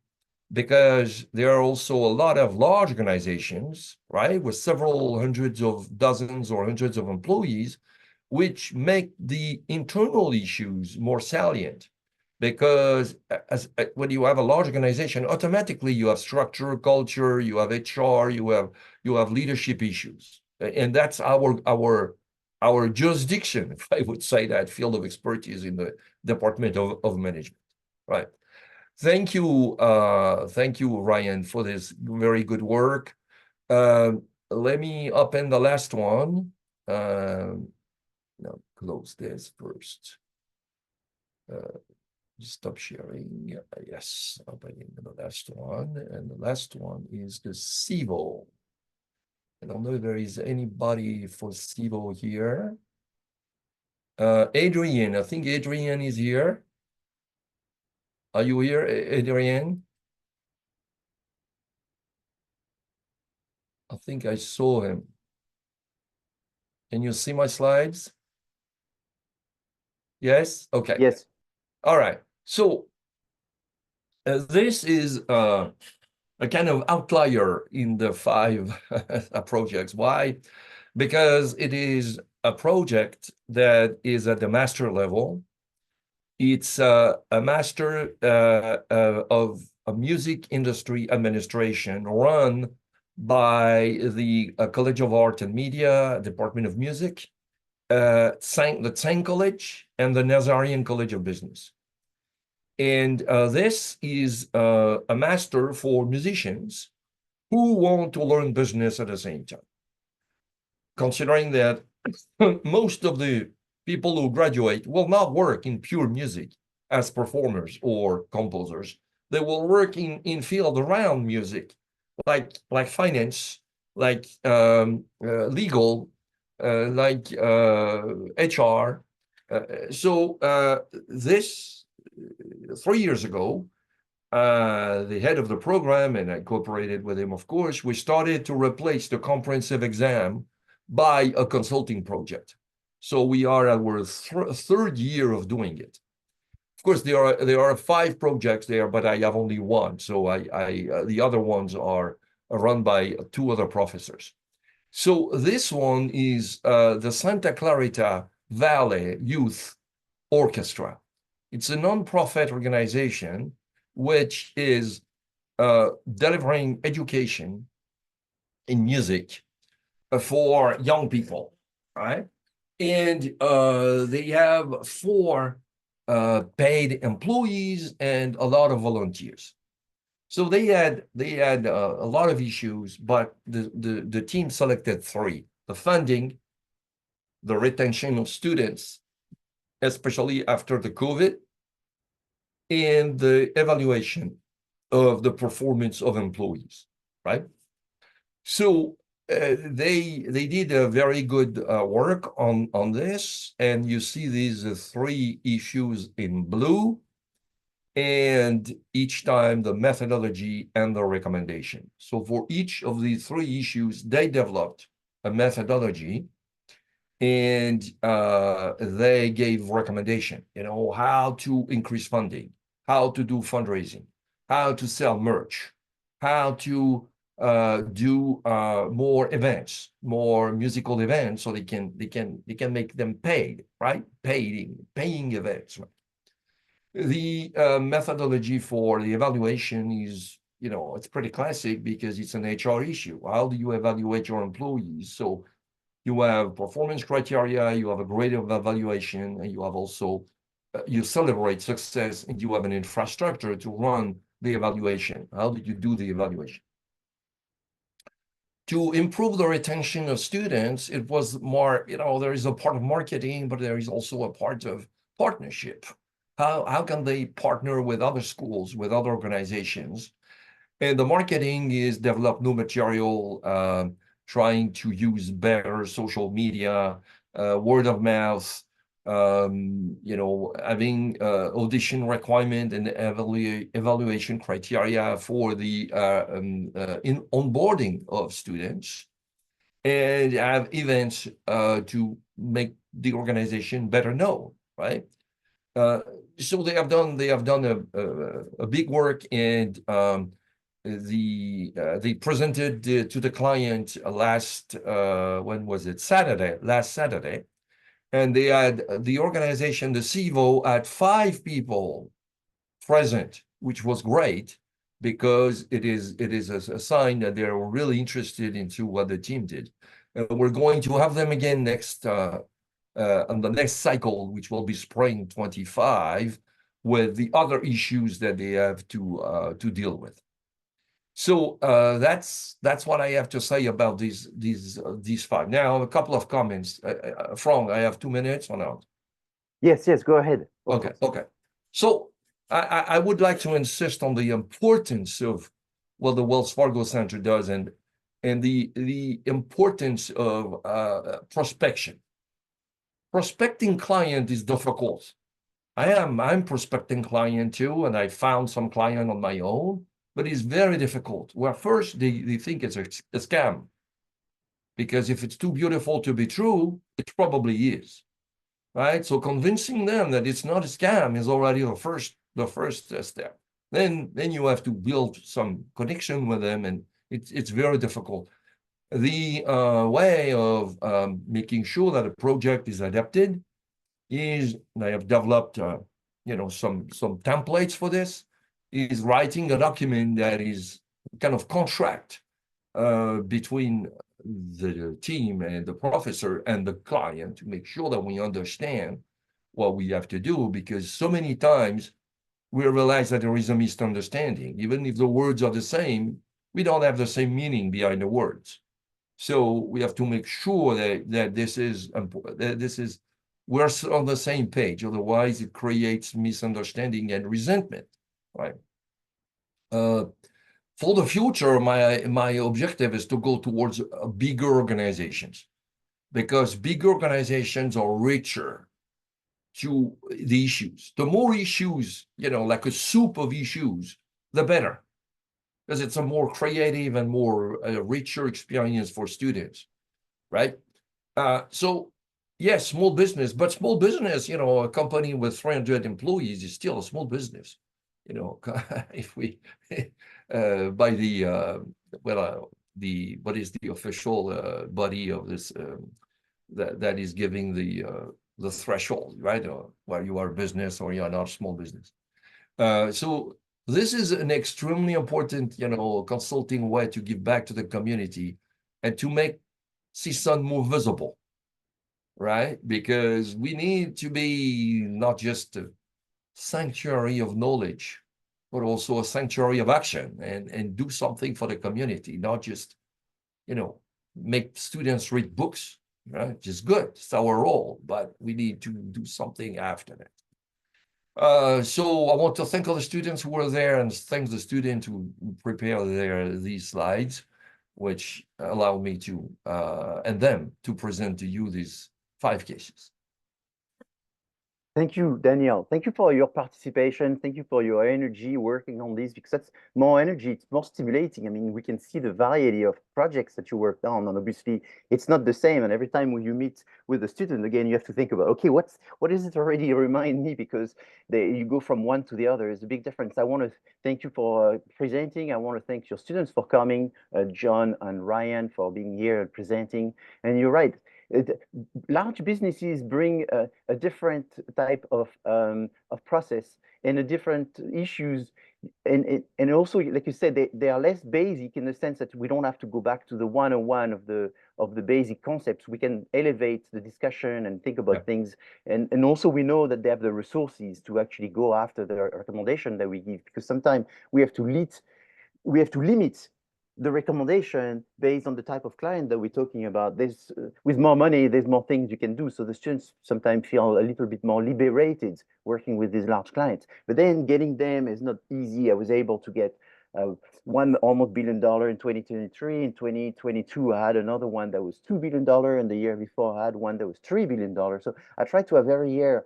because there are also a lot of large organizations, right, with several dozens or hundreds of employees, which make the internal issues more salient. Because when you have a large organization, automatically you have structure, culture, you have HR, you have leadership issues, and that's our jurisdiction, if I would say that, field of expertise in the Department of Management, right? Thank you, Ryan, for this very good work. Let me open the last one. No, close this first. Stop sharing. Yes, opening the last one, and the last one is the CIVO. I don't know if there is anybody for CIVO here. Adrian, I think Adrian is here. Are you here, Adrian? I think I saw him. Can you see my slides? Yes? Okay. Yes. All right. So this is a kind of outlier in the 5 projects. Why? Because it is a project that is at the master level. It's a master of a music industry administration run by the College of Art and Media, Department of Music, the Tsang College, and the Nazarian College of Business. And this is a master for musicians who want to learn business at the same time. Considering that most of the people who graduate will not work in pure music as performers or composers. They will work in field around music, like finance, like legal, like HR. This 3 years ago, the head of the program, and I cooperated with him, of course, we started to replace the comprehensive exam by a consulting project. So we are at our third year of doing it. Of course, there are 5 projects there, but I have only one. So the other ones are run by 2 other professors. So this one is the Santa Clarita Valley Youth Orchestra. It's a nonprofit organization which is delivering education in music for young people, right? And they have 4 paid employees and a lot of volunteers. So they had a lot of issues, but the team selected 3: the funding, the retention of students, especially after the COVID, and the evaluation of the performance of employees, right? So they did a very good work on this, and you see these 3 issues in blue, and each time the methodology and the recommendation. So for each of these 3 issues, they developed a methodology, and they gave recommendation, how to increase funding, how to do fundraising, how to sell merch, how to do more events, more musical events, so they can make them paid, right? Paying events. Right? The methodology for the evaluation is, it's pretty classic because it's an HR issue. How do you evaluate your employees? So you have performance criteria, you have a grade of evaluation, and you have also, you celebrate success, and you have an infrastructure to run the evaluation. How did you do the evaluation? To improve the retention of students, it was more, there is a part of marketing, but there is also a part of partnership. How can they partner with other schools, with other organizations? And the marketing is develop new material, trying to use better social media, word of mouth, having audition requirement and evaluation criteria for the in onboarding of students, and have events to make the organization better known, right? So they have done a big work, and they presented to the client last when was it? Last Saturday, and they had the organization, the CIVO, had 5 people present, which was great because it is a sign that they're really interested into what the team did. We're going to have them again next on the next cycle, which will be spring 25, with the other issues that they have to deal with. So that's what I have to say about these 5. Now, a couple of comments. Franck, I have 2 minutes or not? Yes, go ahead. Okay. So I would like to insist on the importance of what the Wells Fargo Center does, and the importance of prospection. Prospecting client is difficult. I'm prospecting client too, and I found some client on my own, but it's very difficult. Well, first they think it's a scam, because if it's too beautiful to be true, it probably is, right? So convincing them that it's not a scam is already the first step. Then you have to build some connection with them, and it's very difficult. The way of making sure that a project is adapted is, I have developed some templates for this, is writing a document that is kind of contract between the team and the professor and the client, to make sure that we understand what we have to do, because so many times we realize that there is a misunderstanding. Even if the words are the same, we don't have the same meaning behind the words. So we have to make sure that this is we're on the same page. Otherwise, it creates misunderstanding and resentment, right? For the future, my objective is to go towards bigger organizations, because big organizations are richer to the issues. The more issues, like a soup of issues, the better, because it's a more creative and more richer experience for students, right? So yes, small business, but small business, a company with 300 employees is still a small business. If we by the what is the official body of this that is giving the threshold, right? Where you are a business or you are not a small business. So this is an extremely important, consulting way to give back to the community and to make CSUN more visible, right? Because we need to be not just a sanctuary of knowledge, but also a sanctuary of action and do something for the community, not just, make students read books, right? Which is good, it's our role, but we need to do something after that. So I want to thank all the students who were there and thank the students who prepared these slides, which allow me to, and them to present to you these 5 cases. Thank you, Daniel. Thank you for your participation. Thank you for your energy working on this, because that's more energy, it's more stimulating. I mean, we can see the variety of projects that you worked on, and obviously it's not the same. And every time when you meet with a student, again, you have to think about, okay, what is it already remind me? Because you go from one to the other is a big difference. I want to thank you for presenting. I want to thank your students for coming, John and Ryan for being here and presenting. And you're right. Large businesses bring a different type of process and a different issues, and also, like you said, they are less basic in the sense that we don't have to go back to the 101 of the basic concepts. We can elevate the discussion and think about things, and also we know that they have the resources to actually go after the recommendation that we give, because sometimes we have to limit the recommendation based on the type of client that we're talking about. There's with more money, there's more things you can do. So the students sometimes feel a little bit more liberated working with these large clients. But then getting them is not easy. I was able to get one almost $1 billion in 2023. In 2022, I had another one that was $2 billion, and the year before I had one that was $3 billion. So I try to have every year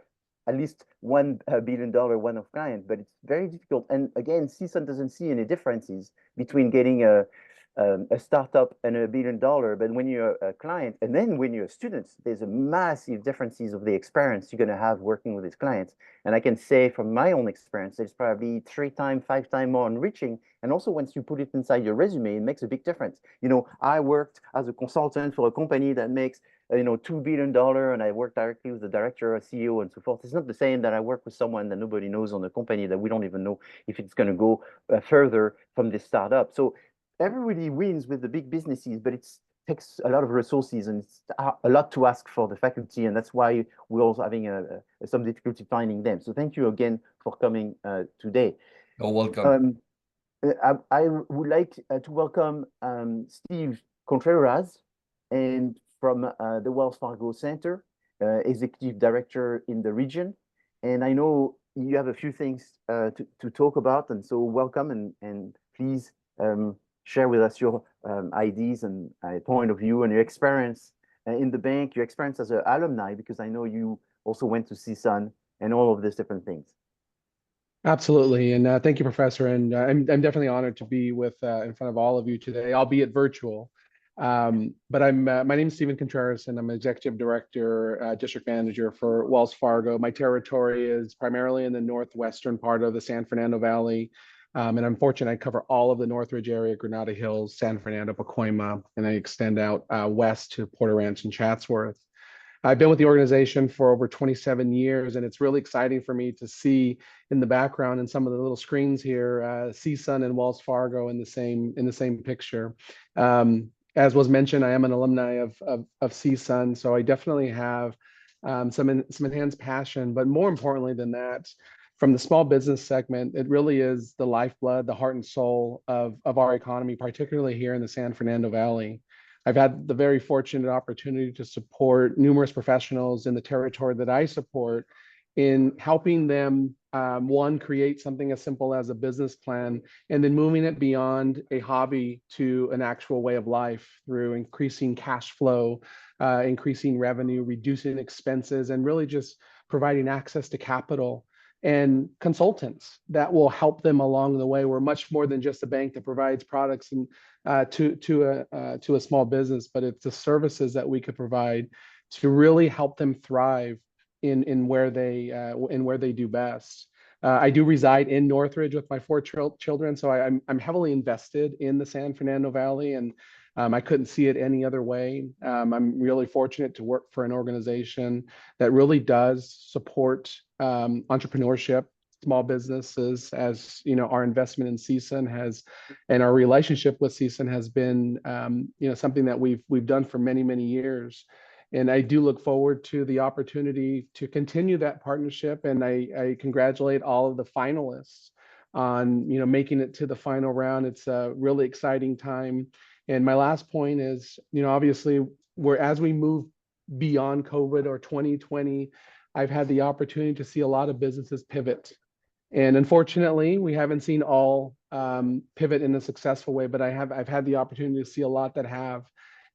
at least $1 billion one of client, but it's very difficult. And again, CSUN doesn't see any differences between getting a startup and $1 billion, but when you're a client and then when you're a student, there's a massive differences of the experience you're going to have working with these clients. And I can say from my own experience, it's probably 3 times, 5 times more enriching. And also once you put it inside your resume, it makes a big difference. I worked as a consultant for a company that makes $2 billion, and I work directly with the director or CEO and so forth. It's not the same that I work with someone that nobody knows on the company that we don't even know if it's going to go further from this startup. So everybody wins with the big businesses, but it takes a lot of resources and it's a lot to ask for the faculty, and that's why we're also having some difficulty finding them. So thank you again for coming today. You're welcome. I would like to welcome Steve Contreras, and from the Wells Fargo Center, Executive Director in the region. And I know you have a few things to talk about, and so welcome, and please share with us your ideas and point of view and your experience in the bank, your experience as an alumni, because I know you also went to CSUN and all of these different things. Absolutely, and thank you, Professor. And I'm definitely honored to be with in front of all of you today, albeit virtual. But my name is Stephen Contreras, and I'm Executive Director, District Manager for Wells Fargo. My territory is primarily in the northwestern part of the San Fernando Valley, and I'm fortunate I cover all of the Northridge area, Granada Hills, San Fernando, Pacoima, and I extend out west to Porter Ranch and Chatsworth. I've been with the organization for over 27 years, and it's really exciting for me to see in the background and some of the little screens here, CSUN and Wells Fargo in the same picture. As was mentioned, I am an alumni of CSUN, so I definitely have some enhanced passion. But more importantly than that, from the small business segment, it really is the lifeblood, the heart and soul of our economy, particularly here in the San Fernando Valley. I've had the very fortunate opportunity to support numerous professionals in the territory that I support in helping them, one, create something as simple as a business plan, and then moving it beyond a hobby to an actual way of life through increasing cash flow, increasing revenue, reducing expenses, and really just providing access to capital and consultants that will help them along the way. We're much more than just a bank that provides products and to a small business, but it's the services that we could provide to really help them thrive in where they do best. I do reside in Northridge with my four children, so I'm heavily invested in the San Fernando Valley, and I couldn't see it any other way. I'm really fortunate to work for an organization that really does support entrepreneurship, small businesses. As you know, our investment in CSUN has, and our relationship with CSUN has been, something that we've done for many years. And I do look forward to the opportunity to continue that partnership. And I congratulate all of the finalists on, making it to the final round. It's a really exciting time. And my last point is, obviously, as we move beyond COVID or 2020, I've had the opportunity to see a lot of businesses pivot. And unfortunately, we haven't seen all pivot in a successful way, but I've had the opportunity to see a lot that have,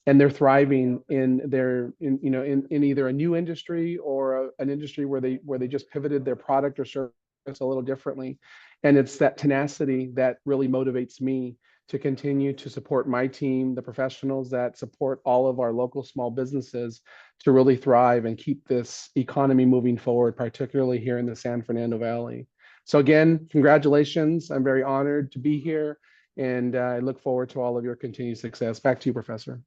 and they're thriving in either a new industry or an industry where they just pivoted their product or service a little differently. And it's that tenacity that really motivates me to continue to support my team, the professionals that support all of our local small businesses, to really thrive and keep this economy moving forward, particularly here in the San Fernando Valley. So again, congratulations. I'm very honored to be here, and I look forward to all of your continued success. Back to you, Professor.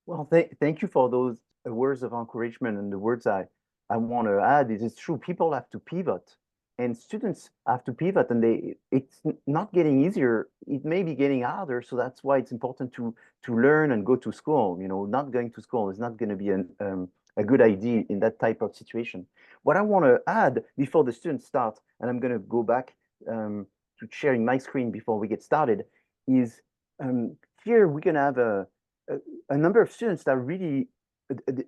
Well, thank you for those words of encouragement. And the words I want to add is, it's true, people have to pivot, and students have to pivot, and it's not getting easier. It may be getting harder. So that's why it's important to learn and go to school. Not going to school is not going to be a good idea in that type of situation. What I want to add before the students start, and I'm going to go back to sharing my screen before we get started, is here we're going to have a number of students that really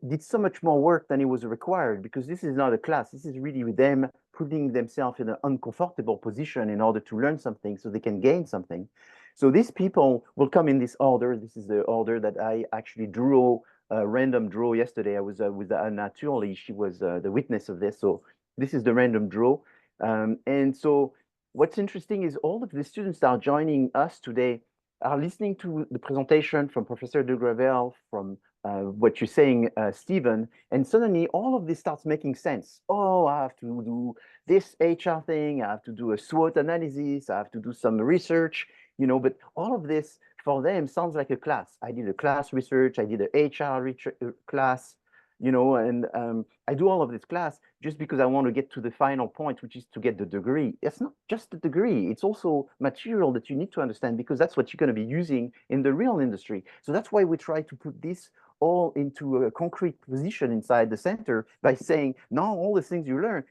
did so much more work than it was required, because this is not a class. This is really with them putting themselves in an uncomfortable position in order to learn something so they can gain something. So these people will come in this order. This is the order that I actually drew, random draw yesterday. I was with Anna Turley. She was the witness of this. So this is the random draw. And so what's interesting is all of the students that are joining us today are listening to the presentation from Professor de Gravel, from what you're saying, Stephen, and suddenly all of this starts making sense. Oh, I have to do this HR thing, I have to do a SWOT analysis, I have to do some research, but all of this for them sounds like a class. I did a class research, I did an HR class, and I do all of this class just because I want to get to the final point, which is to get the degree. It's not just the degree, it's also material that you need to understand, because that's what you're going to be using in the real industry. So that's why we try to put this all into a concrete position inside the center by saying, now all the things you learn,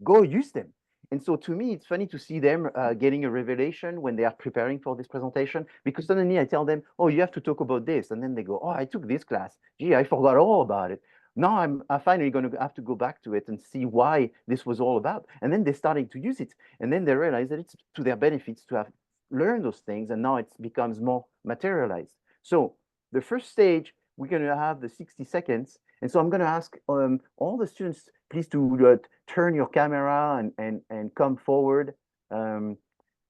go use them. And so to me, it's funny to see them getting a revelation when they are preparing for this presentation, because suddenly I tell them, oh, you have to talk about this. And then they go, oh, I took this class. Gee, I forgot all about it. Now I'm finally going to have to go back to it and see why this was all about. And then they're starting to use it. And then they realize that it's to their benefits to have learned those things. And now it becomes more materialized. So the first stage, we're going to have the 60 seconds. And so I'm going to ask all the students, please, to turn your camera and come forward.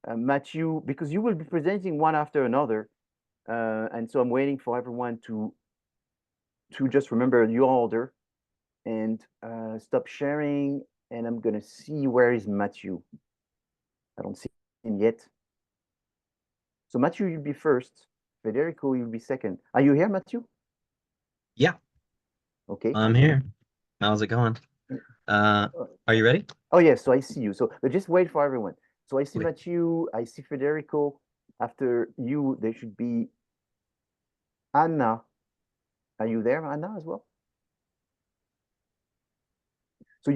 Matthew, because you will be presenting one after another. And so I'm waiting for everyone to just remember your order and stop sharing. And I'm going to see, where is Matthew? I don't see him yet. So Matthew, you'll be first. Federico, you'll be second. Are you here, Matthew? Yeah. Okay. I'm here. How's it going? Are you ready? Oh, yes. So I see you. So just wait for everyone. So I see Wait. Matthew. I see Federico. After you, there should be Anna. Are you there, Anna, as well? So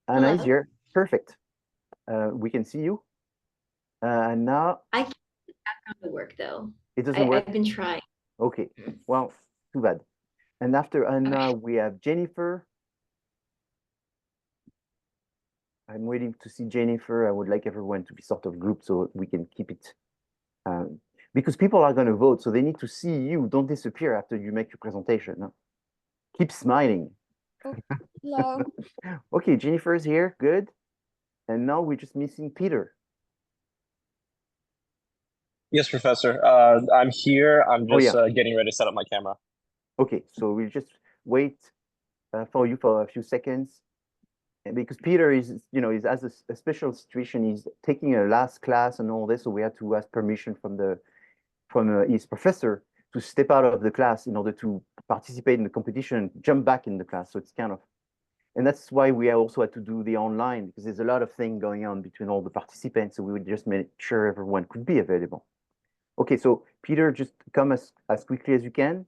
Anna is Hello. here. Perfect. We can see you. And now I can't get the background to work though. it doesn't work. I've been trying. Okay. Well, too bad. And after Anna, we have Jennifer. I'm waiting to see Jennifer. I would like everyone to be sort of grouped so we can keep it. Because people are going to vote, so they need to see you. Don't disappear after you make your presentation. No? Keep smiling. Hello. Okay, Jennifer is here. Good. And now we're just missing Peter. Yes, Professor. I'm here. I'm just getting ready to set up my camera. Okay, so we'll just wait for you for a few seconds. And because Peter is, is as a special situation. He's taking a last class and all this, so we had to ask permission from his professor to step out of the class in order to participate in the competition, jump back in the class. So it's kind of, and that's why we also had to do the online, because there's a lot of things going on between all the participants. So we would just make sure everyone could be available. Okay, so Peter, just come as quickly as you can.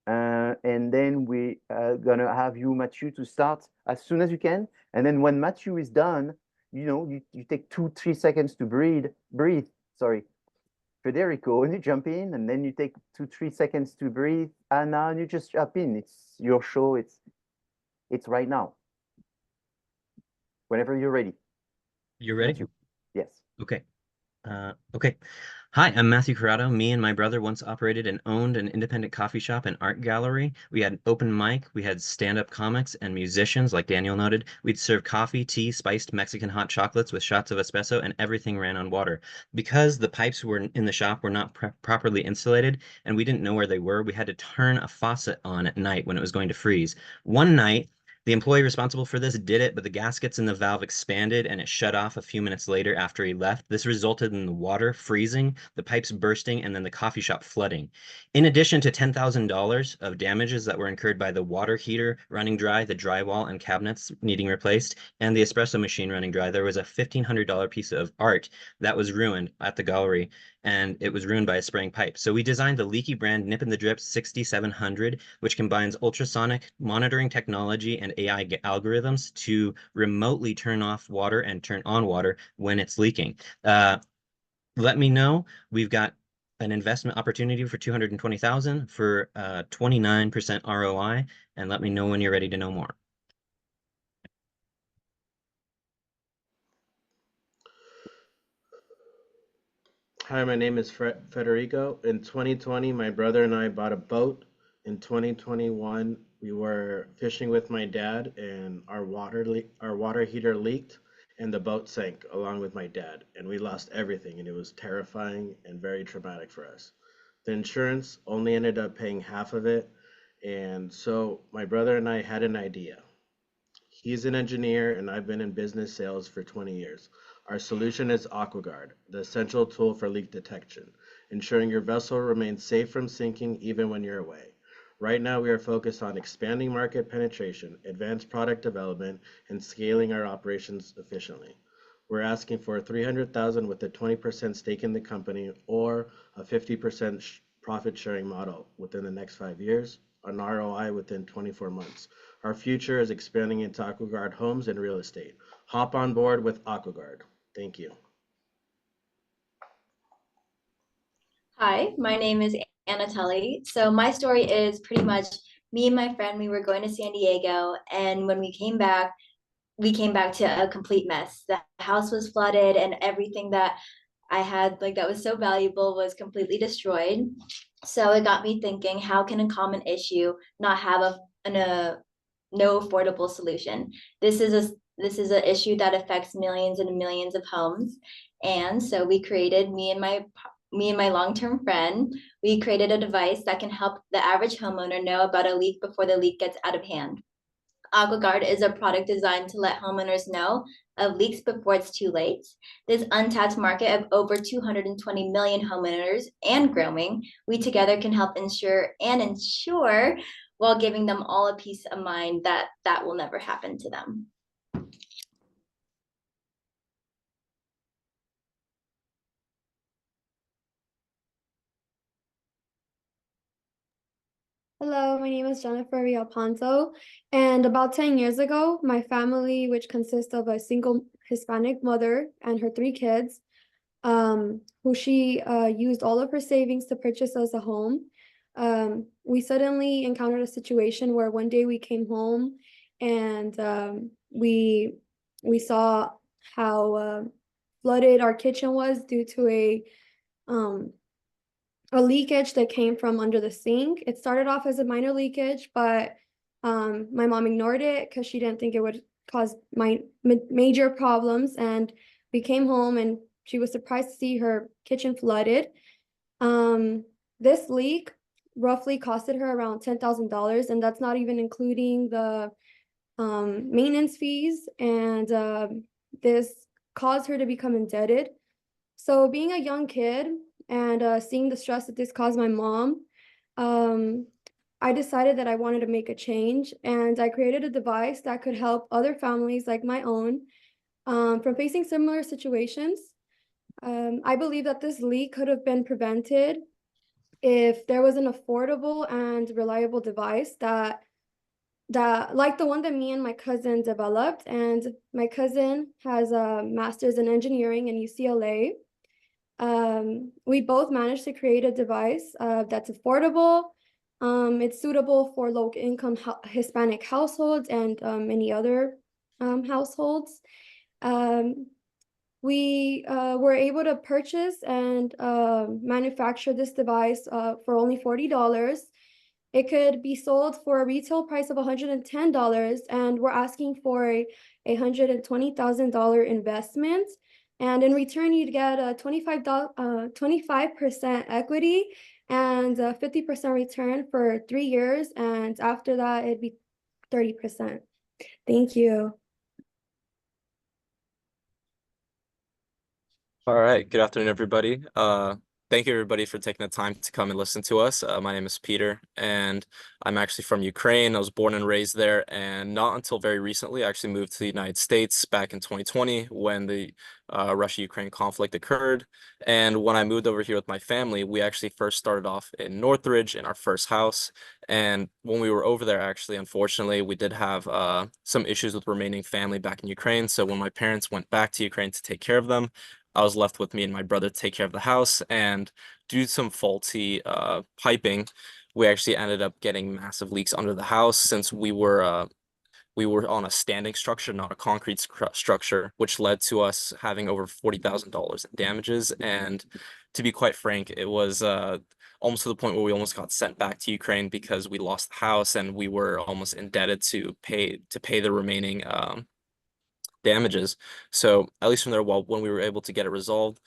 And then we are gonna have you, Matthew, to start as soon as you can. And then when Matthew is done, you take 2-3 seconds to breathe, sorry. Federico, and you jump in, and then you take 2-3 seconds to breathe. And now you just jump in. It's your show, it's right now. Whenever you're ready. You're ready? Matthew. Yes. Okay. Okay. Hi, I'm Matthew Corrado. Me and my brother once operated and owned an independent coffee shop and art gallery. We had open mic, we had stand-up comics and musicians, like Daniel noted. We'd serve coffee, tea, spiced Mexican hot chocolates with shots of espresso, and everything ran on water. Because the pipes were in the shop were not properly insulated and we didn't know where they were, we had to turn a faucet on at night when it was going to freeze. One night, the employee responsible for this did it, but the gaskets in the valve expanded and it shut off a few minutes later after he left. This resulted in the water freezing, the pipes bursting, and then the coffee shop flooding. In addition to $10,000 of damages that were incurred by the water heater running dry, the drywall and cabinets needing replaced, and the espresso machine running dry, there was a $1,500 piece of art that was ruined at the gallery, and it was ruined by a spraying pipe. So we designed the leaky brand Nip in the Drip 6700, which combines ultrasonic monitoring technology and AI algorithms to remotely turn off water and turn on water when it's leaking. Let me know. We've got an investment opportunity for $220,000 for 29% ROI, and let me know when you're ready to know more. Hi, my name is Federico. In 2020, my brother and I bought a boat. In 2021, we were fishing with my dad, and our water heater leaked, and the boat sank along with my dad, and we lost everything, and it was terrifying and very traumatic for us. The insurance only ended up paying half of it, and so my brother and I had an idea. He's an engineer, and I've been in business sales for 20 years. Our solution is AquaGuard, the essential tool for leak detection, ensuring your vessel remains safe from sinking even when you're away. Right now, we are focused on expanding market penetration, advanced product development, and scaling our operations efficiently. We're asking for $300,000 with a 20% stake in the company or a 50% profit sharing model within the next 5 years, an ROI within 24 months. Our future is expanding into AquaGuard homes and real estate. Hop on board with AquaGuard. Thank you. Hi, my name is Anatoly. So my story is pretty much me and my friend, we were going to San Diego, and when we came back to a complete mess. The house was flooded and everything that I had that was so valuable was completely destroyed. So it got me thinking, how can a common issue not have no affordable solution? This is an issue that affects millions and millions of homes. And so we created, me and my long-term friend, we created a device that can help the average homeowner know about a leak before the leak gets out of hand. AquaGuard is a product designed to let homeowners know of leaks before it's too late. This untapped market of over 220 million homeowners and growing, we together can help ensure while giving them all a peace of mind that will never happen to them. Hello, my name is Jennifer Villalpanzo, and about 10 years ago, my family, which consists of a single Hispanic mother and her 3 kids, who she used all of her savings to purchase us a home. We suddenly encountered a situation where one day we came home and we saw how flooded our kitchen was due to a leakage that came from under the sink. It started off as a minor leakage, but my mom ignored it because she didn't think it would cause major problems. And we came home and she was surprised to see her kitchen flooded. This leak roughly costed her around $10,000, and that's not even including the maintenance fees, and this caused her to become indebted. So being a young kid and seeing the stress that this caused my mom, I decided that I wanted to make a change, and I created a device that could help other families like my own from facing similar situations. I believe that this leak could have been prevented if there was an affordable and reliable device that like the one that me and my cousin developed. And my cousin has a master's in engineering in UCLA. We both managed to create a device that's affordable. It's suitable for low-income Hispanic households and many other households. We were able to purchase and manufacture this device for only $40. It could be sold for a retail price of $110, and we're asking for a $120,000 investment. And in return, you'd get a 25% equity and a 50% return for 3 years. And after that, it'd be 30%. Thank you. All right. Good afternoon, everybody. Thank you, everybody, for taking the time to come and listen to us. My name is Peter, and I'm actually from Ukraine. I was born and raised there, and not until very recently, I actually moved to the United States back in 2020 when the Russia-Ukraine conflict occurred. And when I moved over here with my family, we actually first started off in Northridge in our first house. And when we were over there, actually, unfortunately, we did have some issues with remaining family back in Ukraine. So when my parents went back to Ukraine to take care of them, I was left with me and my brother to take care of the house, and due to some faulty piping, we actually ended up getting massive leaks under the house since we were on a standing structure, not a concrete structure, which led to us having over $40,000 in damages. And to be quite frank, it was almost to the point where we almost got sent back to Ukraine because we lost the house and we were almost indebted to pay the remaining damages. So at least from there, when we were able to get it resolved,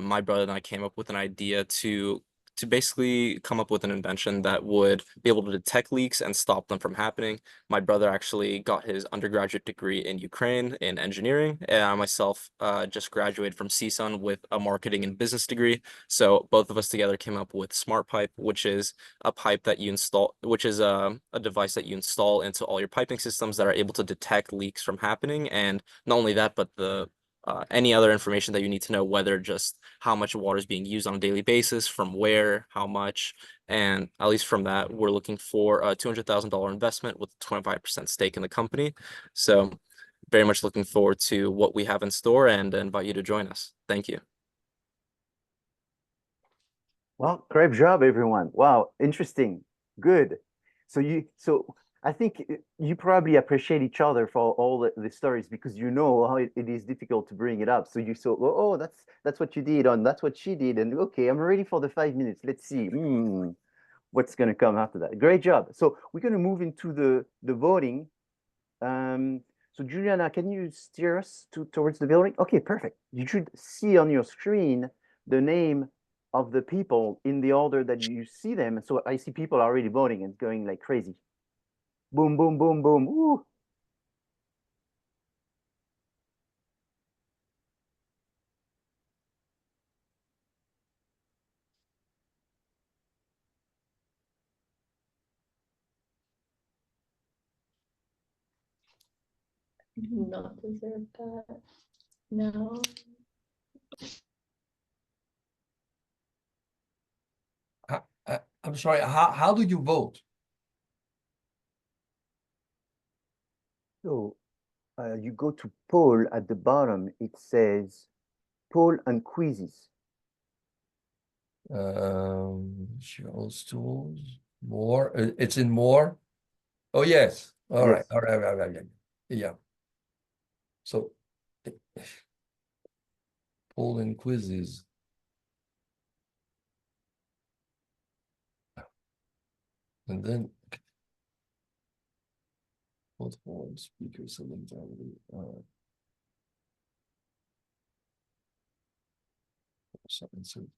my brother and I came up with an idea to basically come up with an invention that would be able to detect leaks and stop them from happening. My brother actually got his undergraduate degree in Ukraine in engineering, and I myself just graduated from CSUN with a marketing and business degree. So both of us together came up with Smart Pipe, which is a pipe that you install, which is a device that you install into all your piping systems that are able to detect leaks from happening. And not only that, but any other information that you need to know, whether just how much water is being used on a daily basis, from where, how much, and at least from that, we're looking for a $200,000 investment with a 25% stake in the company. So very much looking forward to what we have in store and invite you to join us. Thank you. Well, great job, everyone. Wow, interesting. Good. So I think you probably appreciate each other for all the stories because you know how it is difficult to bring it up. So you saw, oh, that's what you did, and that's what she did, and okay, I'm ready for the 5 minutes. Let's see what's going to come after that. Great job. So we're going to move into the voting. So Juliana, can you steer us towards the voting? Okay, perfect. You should see on your screen the name of the people in the order that you see them. So I see people already voting and going like crazy. Boom, boom, boom, boom. Woo. Not deserve that. No. I'm sorry, how do you vote? So you go to poll at the bottom. It says poll and quizzes. Shows tools, more. It's in more. Oh yes. All right. All right. Yeah. So poll and quizzes. And then both form speakers and then something.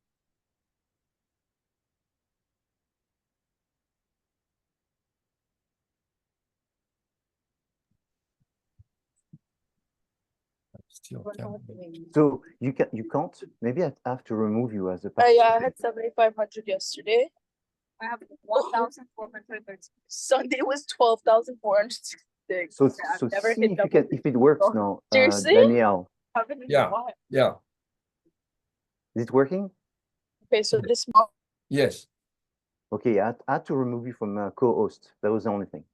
So you can't, maybe I have to remove you as a Yeah, I had 7,500 yesterday. I have 1,430. Sunday was 12,466. So I've so never see hit if you double can, if it works now, Seriously? Danielle. Haven't even Yeah, won. yeah, Is it working? Okay, so this month. yes. Okay, I had to remove you from co-host. That was the only thing.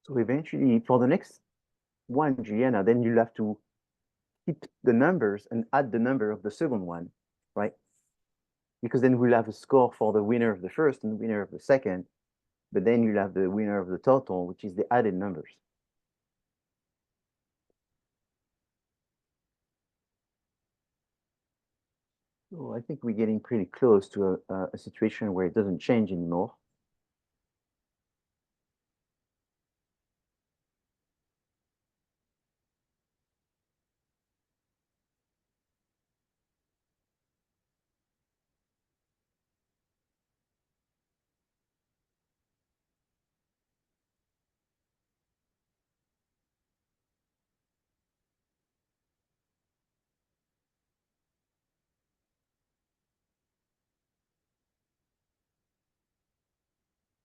So eventually, for the next one, Gianna, then you'll have to keep the numbers and add the number of the second one, right? Because then we'll have a score for the winner of the first and the winner of the second, but then you'll have the winner of the total, which is the added numbers. So I think we're getting pretty close to a situation where it doesn't change anymore.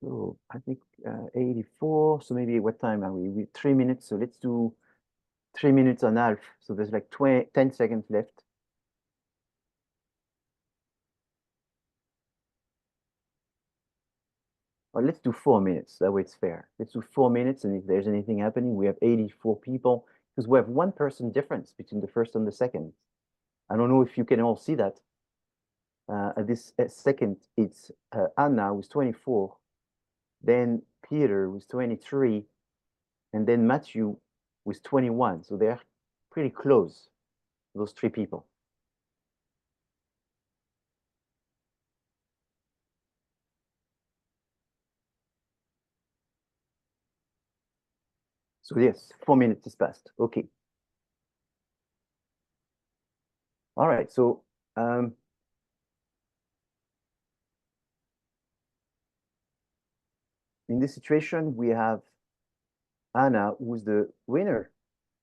So I think 84. So maybe what time are we? 3 minutes. So let's do 3 minutes on half. So there's like 10 seconds left. Or let's do 4 minutes. That way it's fair. Let's do 4 minutes. And if there's anything happening, we have 84 people because we have one person difference between the first and the second. I don't know if you can all see that. At this second, it's Anna who's 24. Then Peter was 23, and then Matthew was 21. So they're pretty close, those three people. So yes, 4 minutes is passed. Okay. All right. So in this situation, we have Anna, who's the winner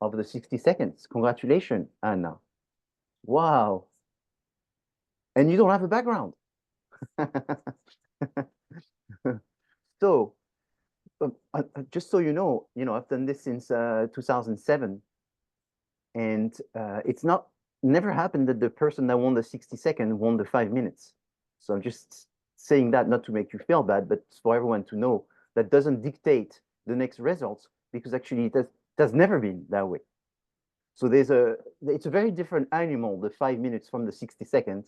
of the 60 seconds. Congratulations, Anna. Wow. And you don't have a background. So just so you know, I've done this since 2007, and it's never happened that the person that won the 60 second won the 5 minutes. So I'm just saying that not to make you feel bad, but for everyone to know that doesn't dictate the next results, because actually it has never been that way. So it's a very different animal, the 5 minutes from the 60 seconds.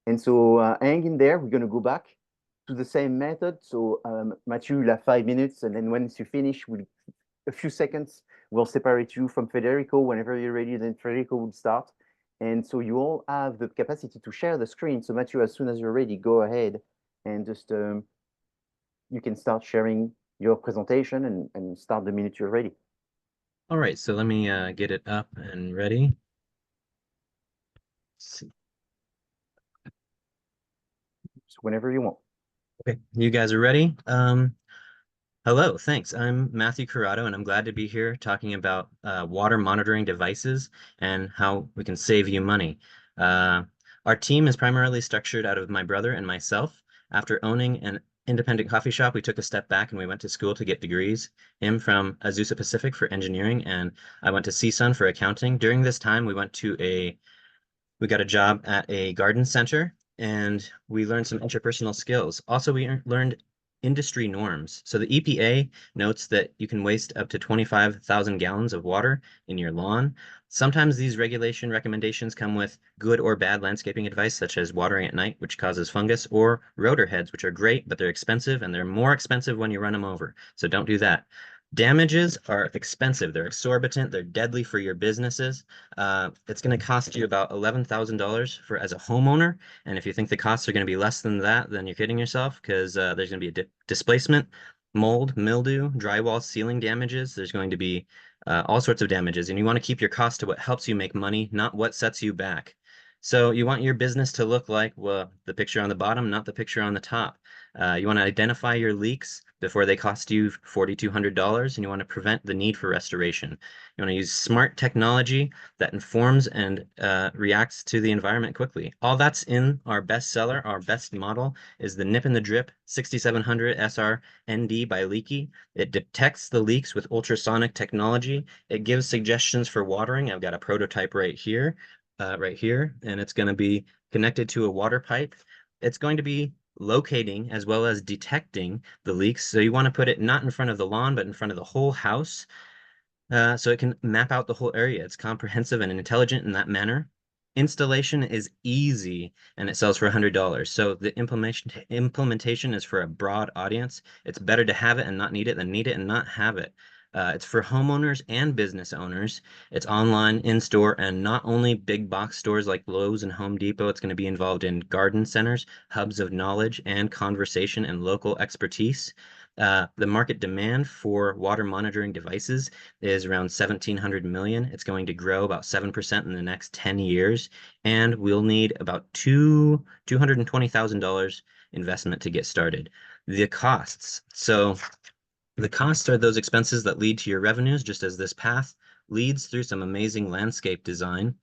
And so hang in there, we're going to go back to the same method. So Matthew, you'll have 5 minutes, and then once you finish, a few seconds, we'll separate you from Federico. Whenever you're ready, then Federico will start. And so you all have the capacity to share the screen. So Matthew, as soon as you're ready, go ahead and just you can start sharing your presentation and start the minute you're ready. All right, so let me get it up and ready. So whenever you want. Okay, you guys are ready? Hello, thanks. I'm Matthew Corrado, and I'm glad to be here talking about water monitoring devices and how we can save you money. Our team is primarily structured out of my brother and myself. After owning an independent coffee shop, we took a step back and we went to school to get degrees. Him from Azusa Pacific for engineering, and I went to CSUN for accounting. During this time, we got a job at a garden center, and we learned some interpersonal skills. Also, we learned industry norms. So the EPA notes that you can waste up to 25,000 gallons of water in your lawn. Sometimes these regulation recommendations come with good or bad landscaping advice, such as watering at night, which causes fungus, or rotor heads, which are great, but they're expensive, and they're more expensive when you run them over. So don't do that. Damages are expensive. They're exorbitant. They're deadly for your businesses. It's going to cost you about $11,000 as a homeowner. And if you think the costs are going to be less than that, then you're kidding yourself, because there's going to be a displacement. mold, mildew, drywall, ceiling damages. There's going to be all sorts of damages, and you want to keep your cost to what helps you make money, not what sets you back. So you want your business to look like, well, the picture on the bottom, not the picture on the top. You want to identify your leaks before they cost you $4,200, and you want to prevent the need for restoration. You want to use smart technology that informs and reacts to the environment quickly. All that's in our best seller. Our best model is the Nip and the Drip 6700 SR ND by Leaky. It detects the leaks with ultrasonic technology. It gives suggestions for watering. I've got a prototype right here, and it's going to be connected to a water pipe. It's going to be locating as well as detecting the leaks. So you want to put it not in front of the lawn, but in front of the whole house. So it can map out the whole area. It's comprehensive and intelligent in that manner. Installation is easy and it sells for $100. So the implementation is for a broad audience. It's better to have it and not need it than need it and not have it. It's for homeowners and business owners. It's online, in-store, and not only big box stores like Lowe's and Home Depot. It's going to be involved in garden centers, hubs of knowledge and conversation and local expertise. The market demand for water monitoring devices is around 1,700 million. It's going to grow about 7% in the next 10 years, and we'll need about $220,000 investment to get started. The costs. So the costs are those expenses that lead to your revenues, just as this path leads through some amazing landscape design.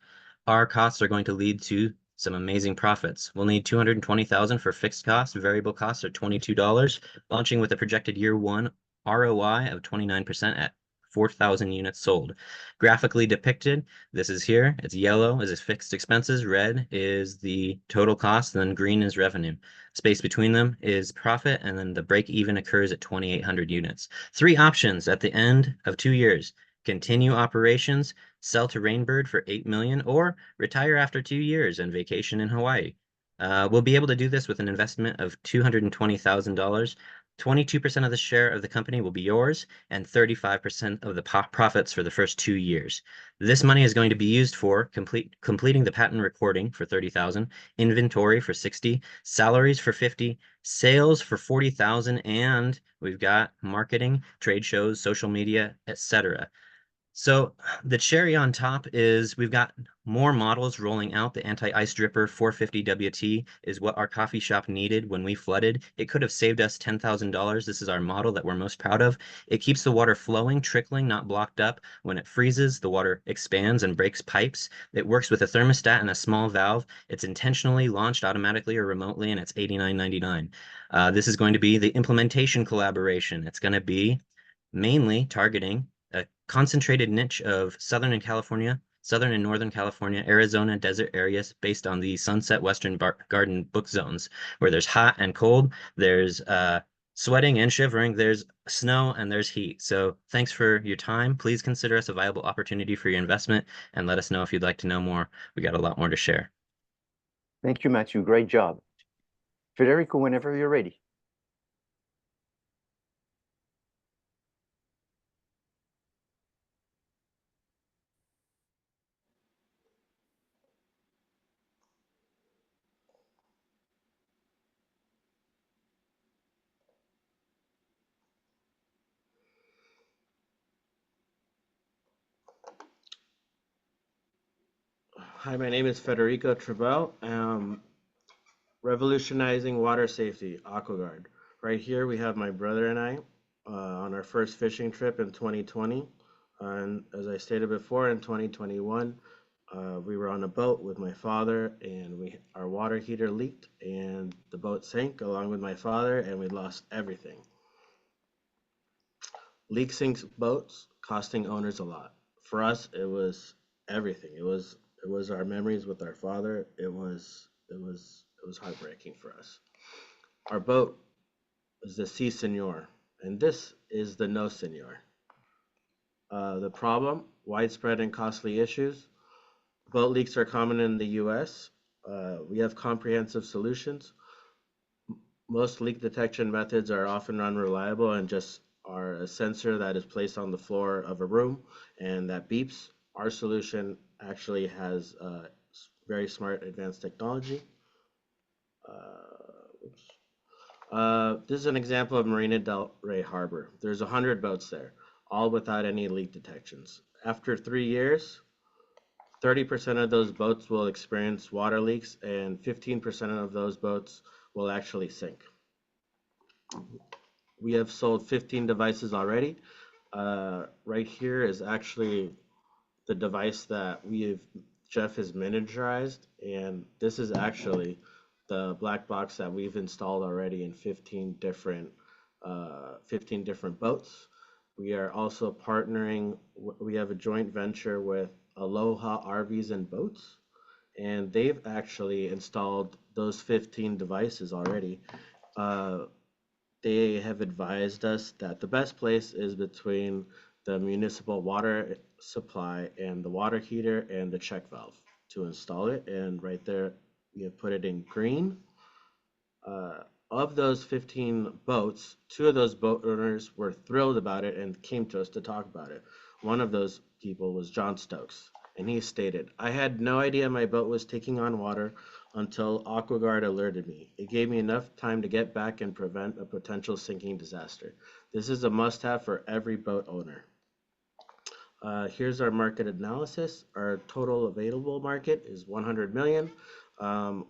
Our costs are going to lead to some amazing profits. We'll need $220,000 for fixed costs. Variable costs are $22, launching with a projected year one ROI of 29% at 4,000 units sold. Graphically depicted, this is here. It's yellow is fixed expenses, red is the total cost, and then green is revenue. Space between them is profit, and then the break even occurs at 2,800 units. 3 options at the end of 2 years. Continue operations, sell to Rainbird for $8 million, or retire after 2 years and vacation in Hawaii. We'll be able to do this with an investment of $220,000. 22% of the share of the company will be yours, and 35% of the profits for the first 2 years. This money is going to be used for completing the patent recording for $30,000, inventory for $60,000, salaries for $50,000, sales for $40,000, and we've got marketing, trade shows, social media, etc. So the cherry on top is we've got more models rolling out. The anti-ice dripper 450 WT is what our coffee shop needed when we flooded. It could have saved us $10,000. This is our model that we're most proud of. It keeps the water flowing, trickling, not blocked up. When it freezes, the water expands and breaks pipes. It works with a thermostat and a small valve. It's intentionally launched automatically or remotely, and it's $89.99. This is going to be the implementation collaboration. It's going to be mainly targeting a concentrated niche of Southern and Northern California, Arizona desert areas based on the Sunset Western Garden book zones, where there's hot and cold, there's sweating and shivering, there's snow, and there's heat. So thanks for your time. Please consider us a viable opportunity for your investment, and let us know if you'd like to know more. We got a lot more to share. Thank you, Matthew. Great job. Federico, whenever you're ready. Hi, my name is Federico Trebell. Revolutionizing water safety, AquaGuard. Right here we have my brother and I on our first fishing trip in 2020. And as I stated before, in 2021, we were on a boat with my father, and our water heater leaked, and the boat sank along with my father, and we lost everything. Leak sinks boats, costing owners a lot. For us, it was everything. It was our memories with our father. It was heartbreaking for us. Our boat is the Si Senor, and this is the No Senor. The problem, widespread and costly issues. Boat leaks are common in the US. We have comprehensive solutions. Most leak detection methods are often unreliable and just are a sensor that is placed on the floor of a room and that beeps. Our solution actually has very smart advanced technology. This is an example of Marina del Rey Harbor. There's 100 boats there, all without any leak detections. After 3 years, 30% of those boats will experience water leaks and 15% of those boats will actually sink. We have sold 15 devices already. Right here is actually the device that Jeff has miniaturized, and this is actually the black box that we've installed already in 15 different boats. We are also partnering, we have a joint venture with Aloha RVs and Boats, and they've actually installed those 15 devices already. They have advised us that the best place is between the municipal water supply and the water heater and the check valve to install it. And right there, we have put it in green. Of those 15 boats, 2 of those boat owners were thrilled about it and came to us to talk about it. One of those people was John Stokes, and he stated, "I had no idea my boat was taking on water until AquaGuard alerted me. It gave me enough time to get back and prevent a potential sinking disaster. This is a must-have for every boat owner." Here's our market analysis. Our total available market is 100 million.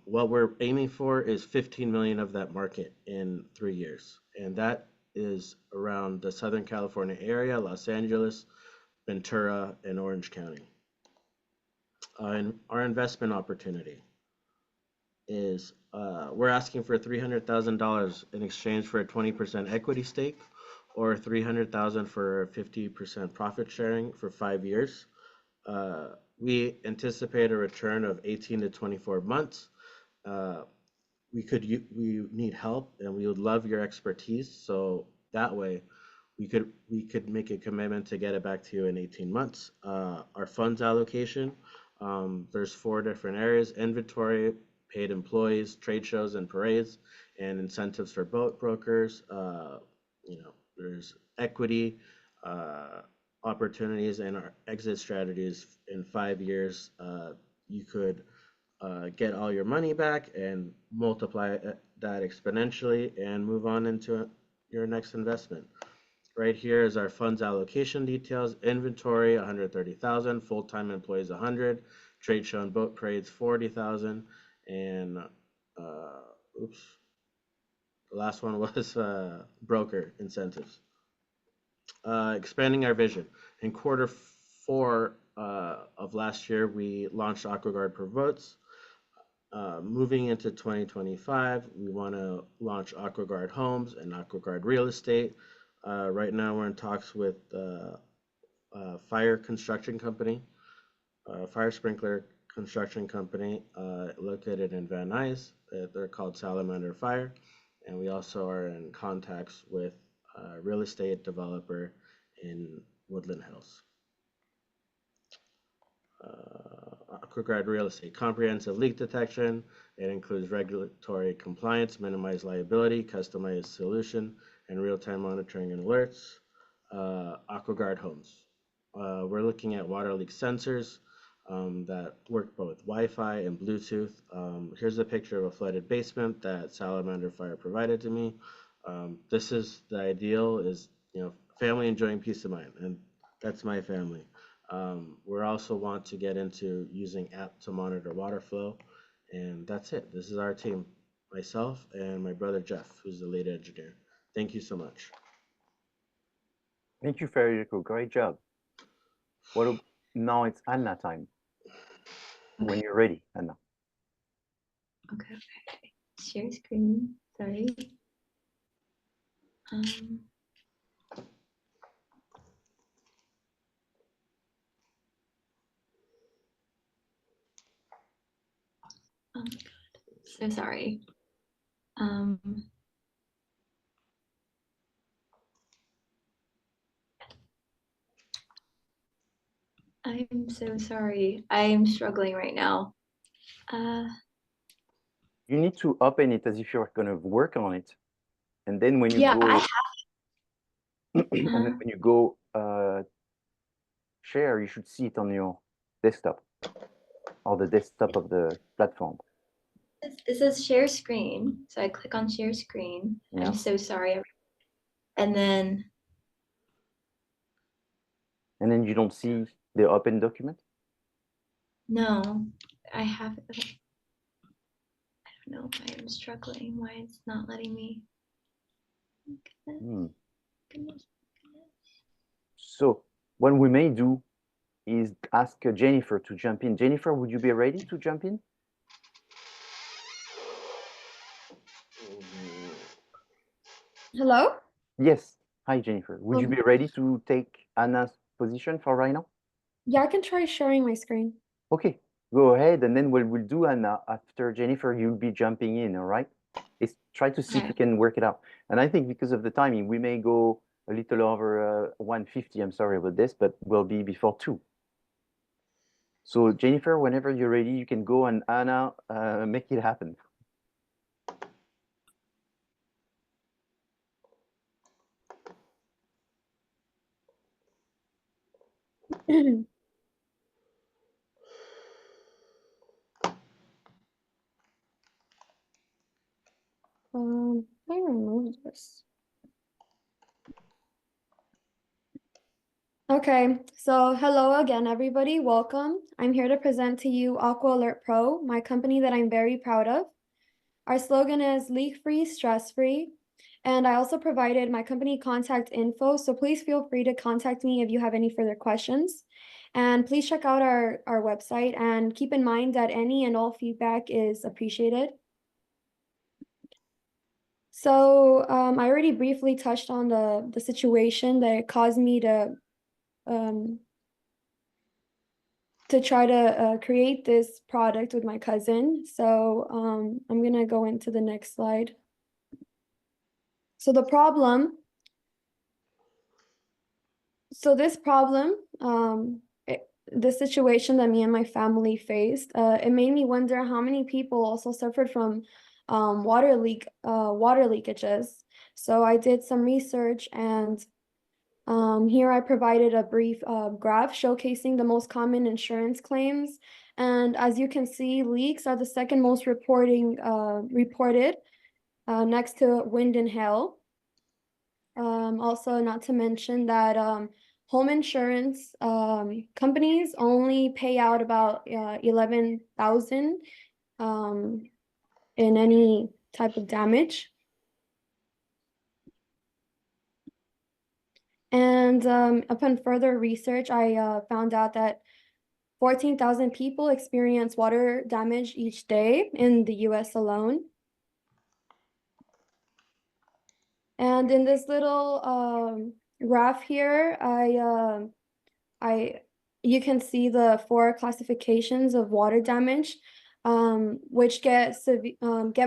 What we're aiming for is 15 million of that market in 3 years. And that is around the Southern California area, Los Angeles, Ventura, and Orange County. And our investment opportunity is we're asking for $300,000 in exchange for a 20% equity stake, or $300,000 for 50% profit sharing for 5 years. We anticipate a return of 18 to 24 months. We need help, and we would love your expertise. So that way, we could make a commitment to get it back to you in 18 months. Our funds allocation, there's 4 different areas: inventory, paid employees, trade shows and parades, and incentives for boat brokers. There's equity opportunities, and our exit strategies. In 5 years, you could get all your money back and multiply that exponentially and move on into your next investment. Right here is our funds allocation details: inventory 130,000, full-time employees 100, trade show and boat parades 40,000, and the last one was broker incentives. Expanding our vision. In Q4 of last year, we launched AquaGuard for Boats. Moving into 2025, we want to launch AquaGuard Homes and AquaGuard Real Estate. Right now, we're in talks with fire construction company, fire sprinkler construction company located in Van Nuys. They're called Salamander Fire. And we also are in contacts with a real estate developer in Woodland Hills. AquaGuard Real Estate, comprehensive leak detection. It includes regulatory compliance, minimized liability, customized solution, and real-time monitoring and alerts. AquaGuard Homes. We're looking at water leak sensors that work both Wi-Fi and Bluetooth. Here's a picture of a flooded basement that Salamander Fire provided to me. This is the ideal, is family enjoying peace of mind, and that's my family. We also want to get into using app to monitor water flow, and that's it. This is our team, myself and my brother Jeff, who's the lead engineer. Thank you so much. Thank you, Federico. Great job. Now it's Anna time. When you're ready, Anna. Okay. Share screen. Sorry. Oh my God. So sorry. I'm so sorry. I'm struggling right now. You need to open it as if you're going to work on it. And then when you Yeah, go, I have. and then when you go share, you should see it on your desktop or the desktop of the platform. this is share screen. So I click on share screen. Yeah. I'm so sorry. And then you don't see the open document? no, I have okay. I don't know why I'm struggling, why it's not letting me. Goodness. So what we may do is ask Jennifer to jump in. Jennifer, would you be ready to jump in? Hello? Yes. Hi, Jennifer. Would you be ready to take Anna's position for right now? Yeah, I can try sharing my screen. Okay, go ahead, and then what we'll do, Anna, after Jennifer, you'll be jumping in, all right? Is try to see if Okay. you can work it out. And I think because of the timing, we may go a little over 150. I'm sorry about this, but we'll be before 2. So Jennifer, whenever you're ready, you can go, and Anna, make it happen. I remove this. Okay, so hello again, everybody. Welcome. I'm here to present to you Aqua Alert Pro, my company that I'm very proud of. Our slogan is leak-free, stress-free. And I also provided my company contact info, so please feel free to contact me if you have any further questions. And please check out our website, and keep in mind that any and all feedback is appreciated. So I already briefly touched on the situation that caused me to try to create this product with my cousin. So I'm gonna go into the next slide. So the problem, this problem, the situation that me and my family faced, it made me wonder how many people also suffered from water leakages. So I did some research, and here I provided a brief graph showcasing the most common insurance claims. And as you can see, leaks are the second most reported next to wind and hail. Also, not to mention that home insurance companies only pay out about $11,000 in any type of damage. And upon further research, I found out that 14,000 people experience water damage each day in the US alone. And in this little graph here, you can see the 4 classifications of water damage, which get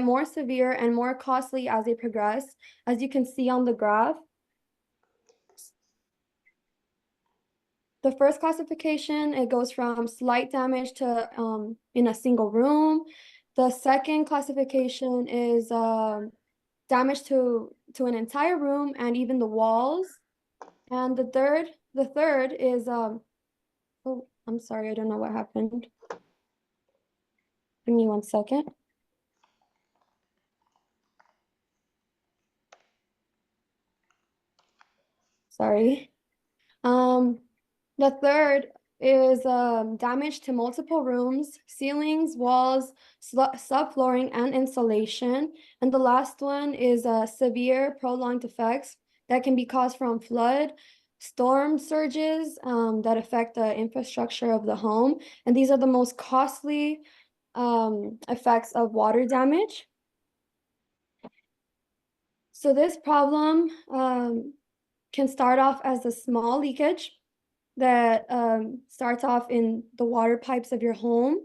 more severe and more costly as they progress. As you can see on the graph, the first classification, it goes from slight damage to in a single room. The second classification is damage to an entire room and even the walls. And the third is oh, I'm sorry, I don't know what happened. Give me 1 second. Sorry. The third is damage to multiple rooms, ceilings, walls, subflooring, and insulation. And the last one is severe prolonged effects that can be caused from flood, storm surges that affect the infrastructure of the home. And these are the most costly effects of water damage. So this problem can start off as a small leakage that starts off in the water pipes of your home.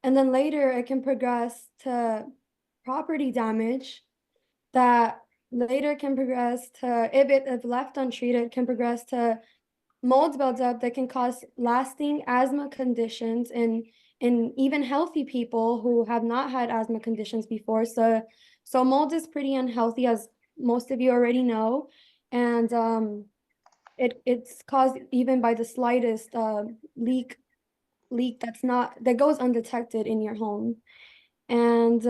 And then later it can progress to property damage that later can progress to, if left untreated, can progress to mold buildup that can cause lasting asthma conditions in even healthy people who have not had asthma conditions before. So mold is pretty unhealthy, as most of you already know. And it's caused even by the slightest leak that goes undetected in your home. And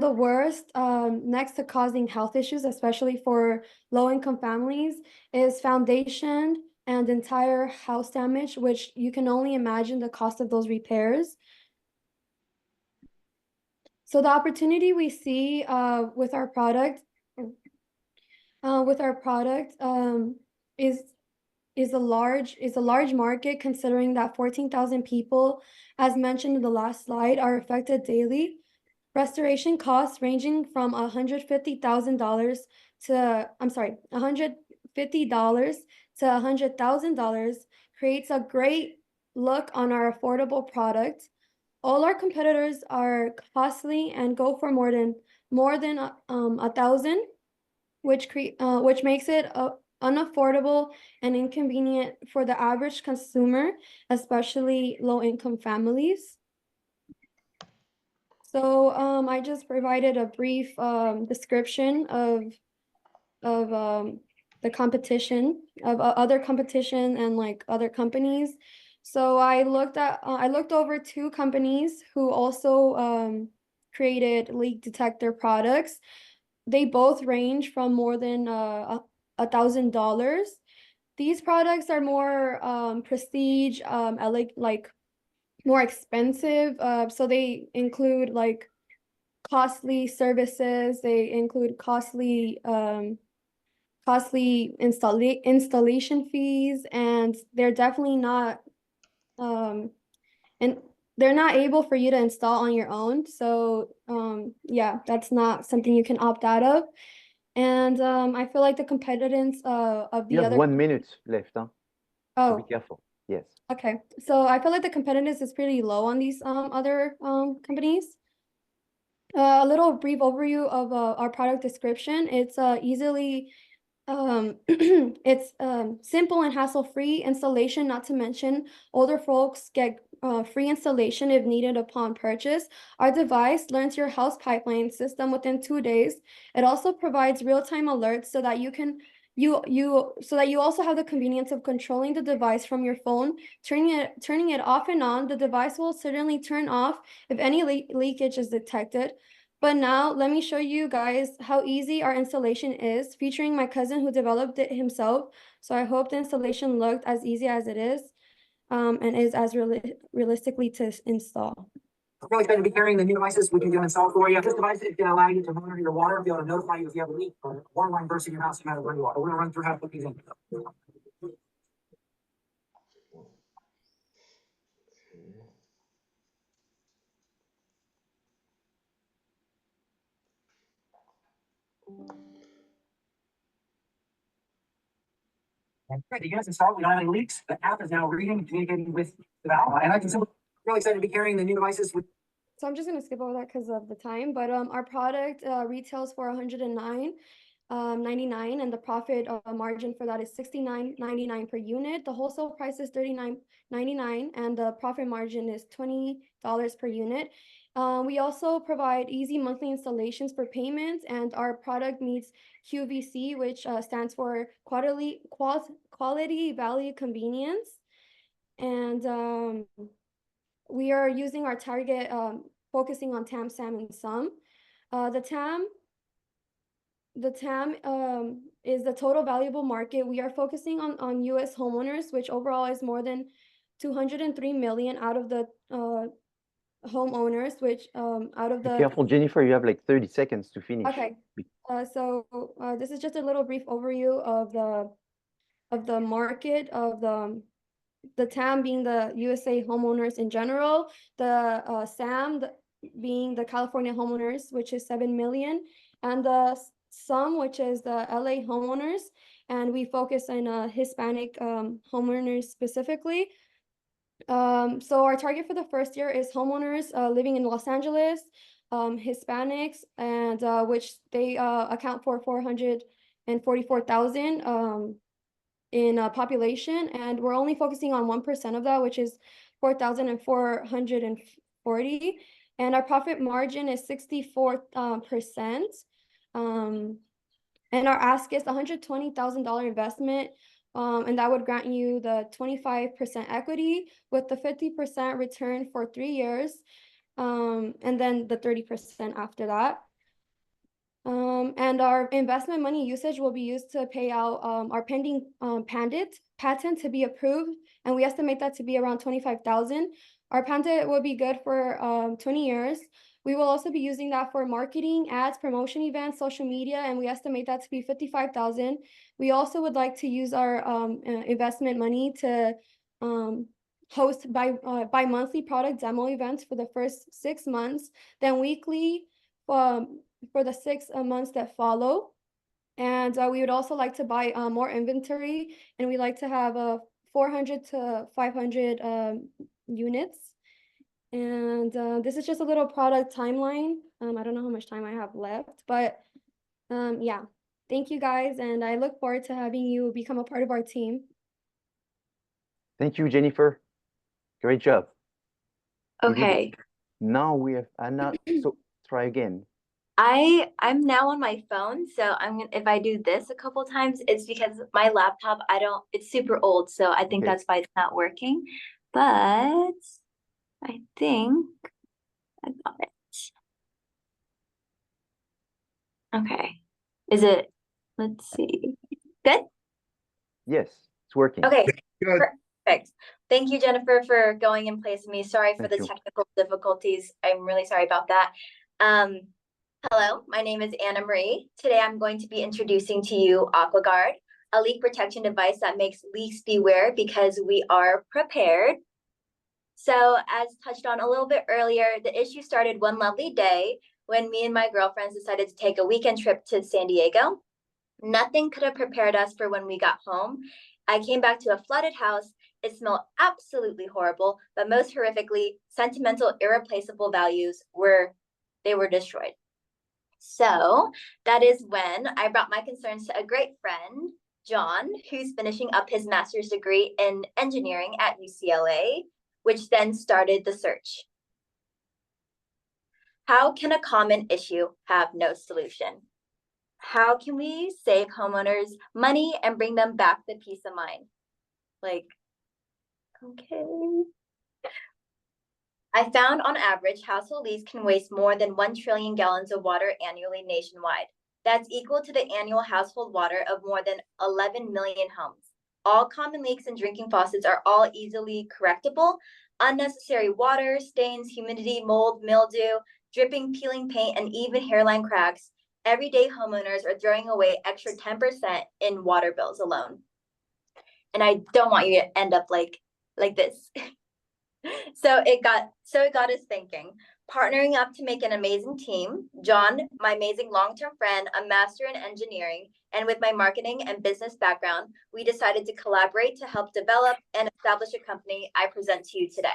the worst, next to causing health issues, especially for low-income families, is foundation and entire house damage, which you can only imagine the cost of those repairs. So the opportunity we see with our product is a large market, considering that 14,000 people, as mentioned in the last slide, are affected daily. Restoration costs ranging from $150,000 to $150 to $100,000 creates a great look on our affordable product. All our competitors are costly and go for more than $1,000, which makes it unaffordable and inconvenient for the average consumer, especially low-income families. So I just provided a brief description of the competition, of other competition and like other companies. So I looked over 2 companies who also created leak detector products. They both range from more than $1,000. These products are more prestige, like more expensive. So they include like costly services. They include costly installation fees, and they're definitely not and they're not able for you to install on your own. So yeah, that's not something you can opt out of. And I feel like the competitiveness of the You have other 1 minute left, huh? So be oh careful. Yes. okay, so I feel like the competitiveness is pretty low on these other companies. A little brief overview of our product description. It's easily it's simple and hassle-free installation. Not to mention, older folks get free installation if needed upon purchase. Our device learns your house pipeline system within 2 days. It also provides real-time alerts so that you also have the convenience of controlling the device from your phone, turning it off and on. The device will certainly turn off if any leakage is detected. But now let me show you guys how easy our installation is, featuring my cousin who developed it himself. So I hope the installation looked as easy as it is, and is as realistically to install. I'm really excited to be carrying the new devices we can do install for you. This device is going to allow you to monitor your water, be able to notify you if you have a leak or water line burst in your house, no matter where you are. We're going to run through how to put these in. And the unit's installed. We don't have any leaks. The app is now reading and communicating with the valve. And I can really excited to be carrying the new devices. So I'm just going to skip over that because of the time, but our product retails for $109.99, and the profit margin for that is $69.99 per unit. The wholesale price is $39.99, and the profit margin is $20 per unit. We also provide easy monthly installations for payments, and our product meets QVC, which stands for quality, value, convenience. And we are using our target, focusing on TAM, SAM, and SUM. The TAM is the total valuable market. We are focusing on U.S. homeowners, which overall is more than 203 million out of the homeowners, which out of the... Be careful, Jennifer, you have like 30 seconds to finish. Okay, so this is just a little brief overview of the market of the TAM being the USA homeowners in general, the SAM being the California homeowners, which is 7 million, and the SUM, which is the LA homeowners, and we focus on Hispanic homeowners specifically. So our target for the first year is homeowners living in Los Angeles, Hispanics, and which they account for 444,000 in population, and we're only focusing on 1% of that, which is 4,440, and our profit margin is 64%. And our ask is $120,000 investment And that would grant you the 25% equity with the 50% return for 3 years, and then the 30% after that. And our investment money usage will be used to pay out our pending patent to be approved, and we estimate that to be around 25,000. Our patent will be good for 20 years. We will also be using that for marketing, ads, promotion events, social media, and we estimate that to be 55,000. We also would like to use our investment money to host bi-monthly product demo events for the first 6 months, then weekly for the 6 months that follow. And we would also like to buy more inventory, and we like to have 400 to 500 units. And this is just a little product timeline. I don't know how much time I have left, but yeah, thank you guys, and I look forward to having you become a part of our team. Thank you, Jennifer. Great job. Okay. Now we have Anna. So try again. I'm now on my phone, so if I do this a couple times, it's because my laptop, it's super old, so I think that's why it's not working. But I think I got it. Okay. Let's see. Good? Yes, it's working. Okay, perfect. Thank you, Jennifer, for going in place of me. Sorry for the technical difficulties. I'm really sorry about that. Hello, my name is Anna Marie. Today I'm going to be introducing to you AquaGuard, a leak protection device that makes leaks beware because we are prepared. So as touched on a little bit earlier, the issue started one lovely day when me and my girlfriends decided to take a weekend trip to San Diego. Nothing could have prepared us for when we got home. I came back to a flooded house. It smelled absolutely horrible, but most horrifically, sentimental, irreplaceable values were destroyed. So that is when I brought my concerns to a great friend, John, who's finishing up his master's degree in engineering at UCLA, which then started the search. How can a common issue have no solution? How can we save homeowners money and bring them back the peace of mind? Okay. I found on average, household leaks can waste more than 1 trillion gallons of water annually nationwide. That's equal to the annual household water of more than 11 million homes. All common leaks in drinking faucets are all easily correctable. Unnecessary water, stains, humidity, mold, mildew, dripping, peeling paint, and even hairline cracks. Everyday homeowners are throwing away extra 10% in water bills alone. And I don't want you to end up like this. So it got us thinking, partnering up to make an amazing team. John, my amazing long-term friend, a master in engineering, and with my marketing and business background, we decided to collaborate to help develop and establish a company I present to you today.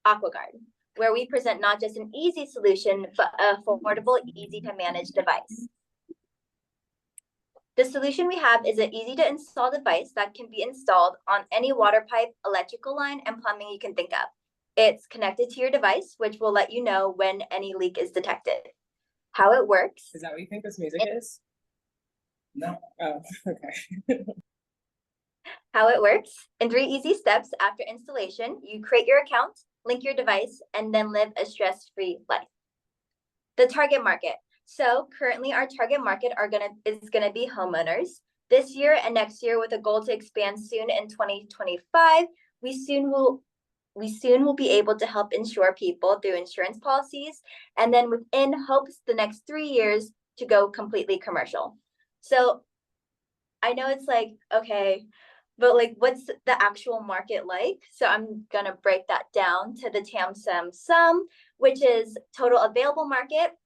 AquaGuard, where we present not just an easy solution, but an affordable, easy to manage device. The solution we have is an easy to install device that can be installed on any water pipe, electrical line, and plumbing you can think of. It's connected to your device, which will let you know when any leak is detected. How it works. Is that what you think this music is? No. Oh, okay. How it works. In 3 easy steps after installation, you create your account, link your device, and then live a stress-free life. The target market. So currently our target market is gonna be homeowners. This year and next year, with a goal to expand soon in 2025, we soon will be able to help insure people through insurance policies, and then within hopes the next 3 years to go completely commercial. So I know it's like, okay, but what's the actual market like? So I'm gonna break that down to the TAM sum, which is total available market,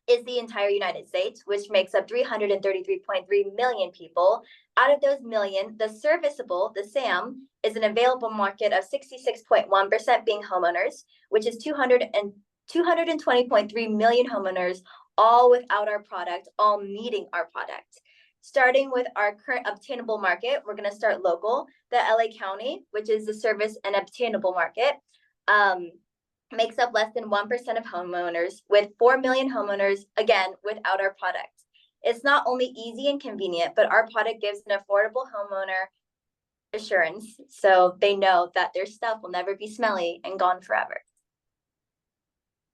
is the entire United States, which makes up 333.3 million people. Out of those million, the serviceable, the SAM, is an available market of 66.1% being homeowners, which is 220.3 million homeowners, all without our product, all needing our product. Starting with our current obtainable market, we're gonna start local. The LA County, which is the service and obtainable market, makes up less than 1% of homeowners, with 4 million homeowners, again, without our product. It's not only easy and convenient, but our product gives an affordable homeowner assurance so they know that their stuff will never be smelly and gone forever.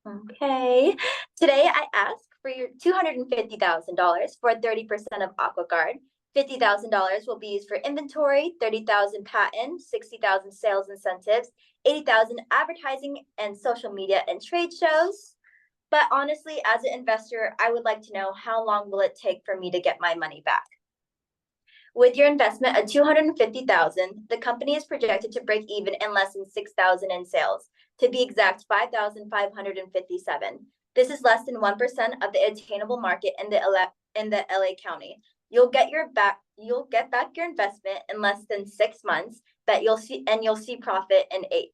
Okay, today I ask for your $250,000 for 30% of AquaGuard. $50,000 will be used for inventory, 30,000 patent, 60,000 sales incentives, 80,000 advertising and social media and trade shows. But honestly, as an investor, I would like to know how long will it take for me to get my money back? With your investment of $250,000, the company is projected to break even in less than $6,000 in sales. To be exact, $5,557. This is less than 1% of the attainable market in the LA County. You'll get back your investment in less than 6 months, you'll see profit in 8.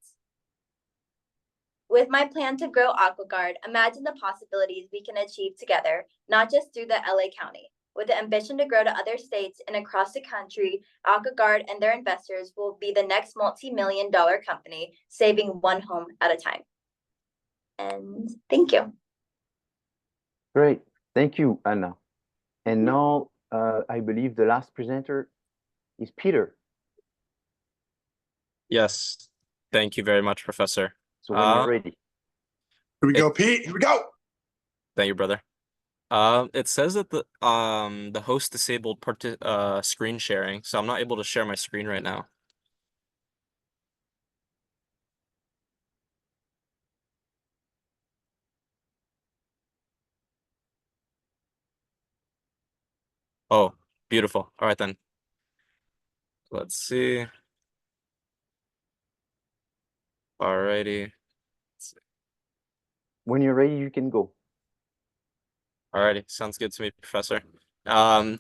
With my plan to grow AquaGuard, imagine the possibilities we can achieve together, not just through the LA County. With the ambition to grow to other states and across the country, AquaGuard and their investors will be the next multi-million-dollar company, saving one home at a time. And thank you. Great. Thank you, Anna. And now, I believe the last presenter is Peter. Yes. Thank you very much, Professor. So when you're ready. Here we go, Pete. Here we go. Thank you, brother. It says that the host disabled screen sharing, so I'm not able to share my screen right now. Oh, beautiful. All right then. Let's see. Alrighty. When you're ready, you can go. Alrighty, sounds good to me, Professor. I'm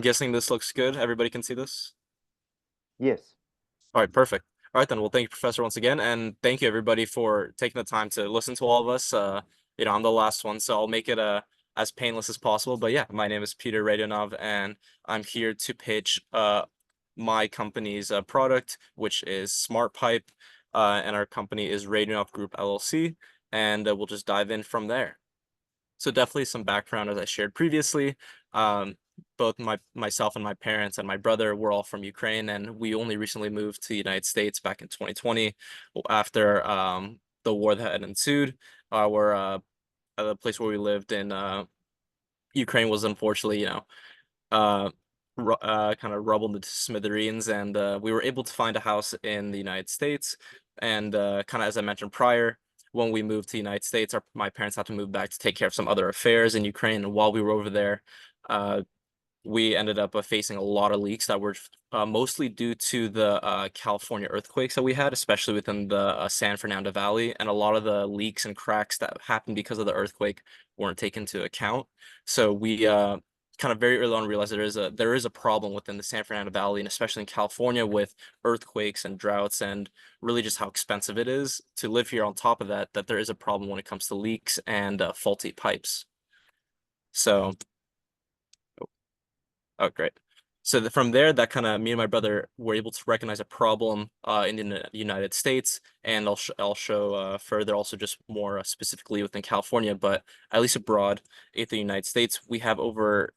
guessing this looks good. Everybody can see this? Yes. All right, perfect. All right then. Well, thank you, Professor, once again, and thank you everybody for taking the time to listen to all of us. I'm the last one, so I'll make it as painless as possible. But yeah, my name is Peter Radionov, and I'm here to pitch my company's product, which is Smart Pipe, and our company is Radionov Group LLC, and we'll just dive in from there. So definitely some background, as I shared previously. Both myself and my parents and my brother were all from Ukraine, and we only recently moved to the United States back in 2020 after the war that had ensued. The place where we lived in Ukraine was unfortunately, kind of rubbled into smithereens, and we were able to find a house in the United States. And kind of as I mentioned prior, when we moved to the United States, my parents had to move back to take care of some other affairs in Ukraine. And while we were over there, we ended up facing a lot of leaks that were mostly due to the California earthquakes that we had, especially within the San Fernando Valley. And a lot of the leaks and cracks that happened because of the earthquake weren't taken into account. So we kind of very early on realized there is a problem within the San Fernando Valley, and especially in California, with earthquakes and droughts, and really just how expensive it is to live here. On top of that, there is a problem when it comes to leaks and faulty pipes. So, oh great. So from there, that kind of me and my brother were able to recognize a problem in the United States, and I'll show further also just more specifically within California, but at least abroad in the United States, we have over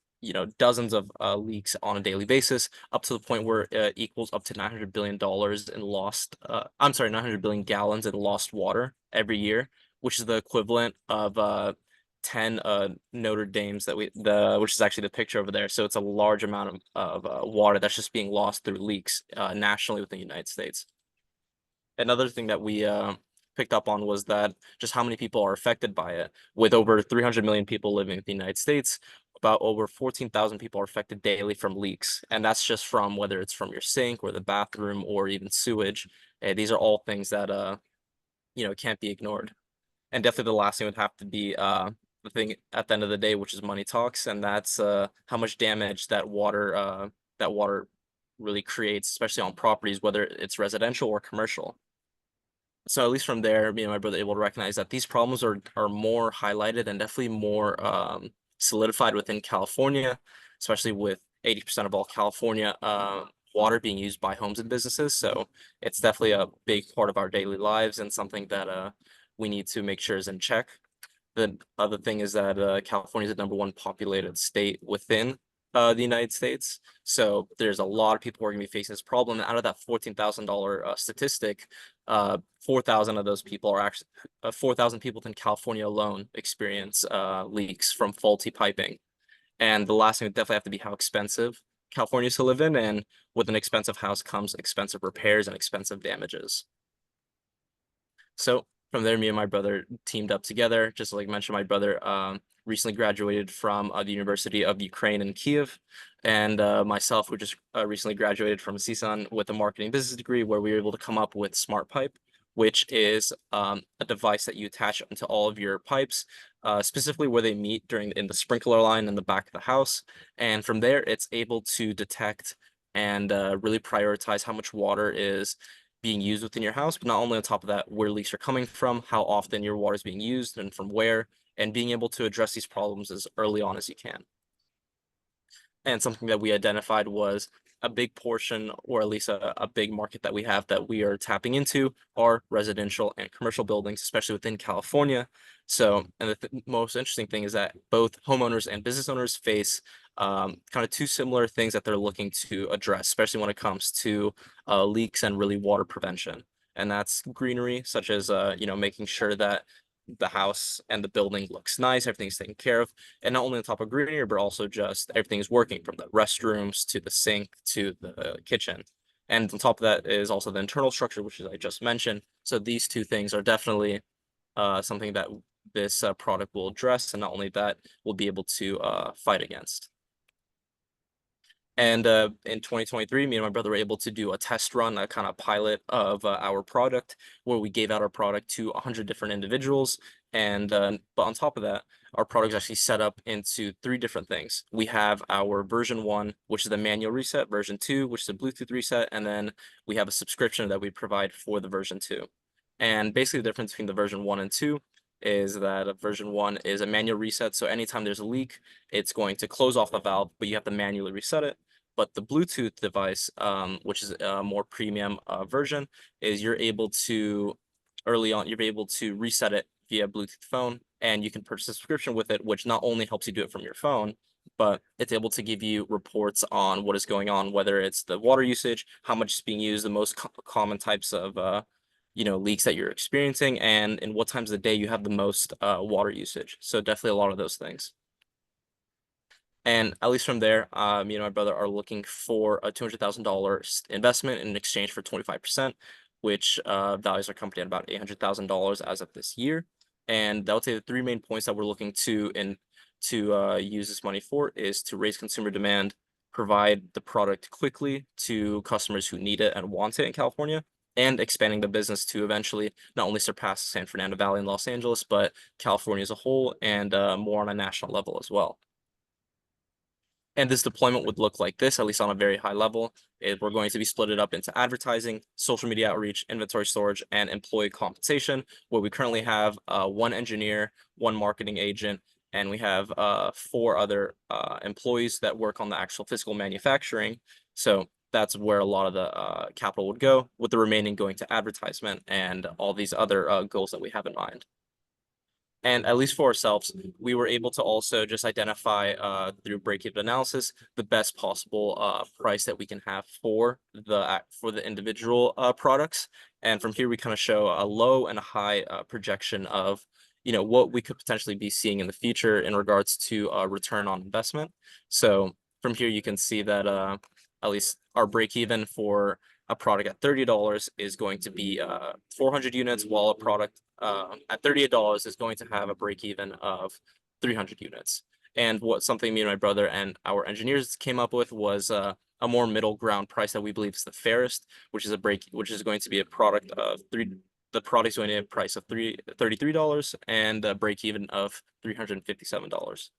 dozens of leaks on a daily basis, up to the point where it equals up to $900 billion in lost, 900 billion gallons in lost water every year, which is the equivalent of 10 Notre Dames which is actually the picture over there. So it's a large amount of water that's just being lost through leaks nationally within the United States. Another thing that we picked up on was that just how many people are affected by it. With over 300 million people living in the United States, about over 14,000 people are affected daily from leaks. And that's just from whether it's from your sink or the bathroom or even sewage. These are all things that, can't be ignored. And definitely the last thing would have to be the thing at the end of the day, which is money talks. And that's how much damage that water really creates, especially on properties, whether it's residential or commercial. So at least from there, me and my brother were able to recognize that these problems are more highlighted and definitely more solidified within California, especially with 80% of all California water being used by homes and businesses. So it's definitely a big part of our daily lives and something that we need to make sure is in check. The other thing is that California is the #1 populated state within the United States. So there's a lot of people who are going to be facing this problem. And out of that $14,000 statistic, 4,000 of those people are actually 4,000 people in California alone experience leaks from faulty piping. And the last thing would definitely have to be how expensive California is to live in. And with an expensive house comes expensive repairs and expensive damages. So from there, me and my brother teamed up together. Just like I mentioned, my brother recently graduated from the University of Ukraine in Kiev. And myself, we just recently graduated from CSUN with a marketing business degree, where we were able to come up with Smart Pipe, which is a device that you attach into all of your pipes, specifically where they meet in the sprinkler line in the back of the house. And from there, it's able to detect and really prioritize how much water is being used within your house, but not only on top of that, where leaks are coming from, how often your water is being used and from where, and being able to address these problems as early on as you can. And something that we identified was a big portion, or at least a big market that we have that we are tapping into, are residential and commercial buildings, especially within California. So, and the most interesting thing is that both homeowners and business owners face kind of two similar things that they're looking to address, especially when it comes to leaks and really water prevention. And that's greenery, such as making sure that the house and the building looks nice, everything's taken care of, and not only on top of greenery, but also just everything is working, from the restrooms to the sink to the kitchen. And on top of that is also the internal structure, which is I just mentioned. So these two things are definitely something that this product will address, and not only that, we'll be able to fight against. And in 2023, me and my brother were able to do a test run, a kind of pilot of our product, where we gave out our product to 100 different individuals. And but on top of that, our product is actually set up into 3 different things. We have our version 1, which is the manual reset, version 2, which is a Bluetooth reset, and then we have a subscription that we provide for the version 2. And basically the difference between the version 1 and 2 is that version 1 is a manual reset. So anytime there's a leak, it's going to close off the valve, but you have to manually reset it. But the Bluetooth device, which is a more premium version, is you're able to reset it via Bluetooth phone, and you can purchase a subscription with it, which not only helps you do it from your phone, but it's able to give you reports on what is going on, whether it's the water usage, how much is being used, the most common types of leaks that you're experiencing, and in what times of the day you have the most water usage. So definitely a lot of those things. And at least from there, me and my brother are looking for a $200,000 investment in exchange for 25%, which values our company at about $800,000 as of this year. And I would say the 3 main points that we're looking to use this money for is to raise consumer demand, provide the product quickly to customers who need it and want it in California, and expanding the business to eventually not only surpass San Fernando Valley and Los Angeles, but California as a whole, and more on a national level as well. And this deployment would look like this, at least on a very high level. We're going to be split it up into advertising, social media outreach, inventory storage, and employee compensation, where we currently have 1 engineer, 1 marketing agent, and we have 4 other employees that work on the actual physical manufacturing. So that's where a lot of the capital would go, with the remaining going to advertisement and all these other goals that we have in mind. And at least for ourselves, we were able to also just identify through break-even analysis the best possible price that we can have for the individual products. And from here, we kind of show a low and a high projection of what we could potentially be seeing in the future in regards to return on investment. So from here, you can see that at least our break-even for a product at $30 is going to be 400 units, while a product at $38 is going to have a break even of 300 units. And something me and my brother and our engineers came up with was a more middle ground price that we believe is the fairest, which is going to be a product of the product's going to have a price of $33 and a break even of $357.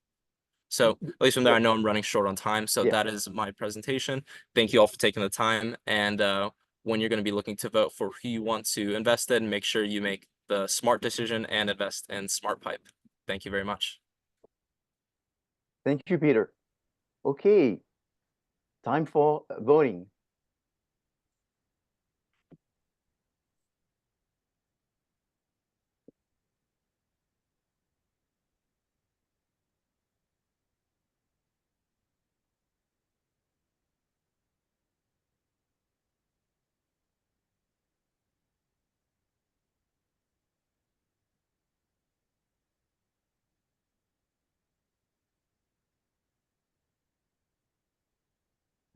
So at least from there, I know I'm running short on time. So that is my presentation. Thank you all for taking the time. And when you're going to be looking to vote for who you want to invest in, make sure you make the smart decision and invest in Smart Pipe. Thank you very much. Thank you, Peter. Okay, time for voting.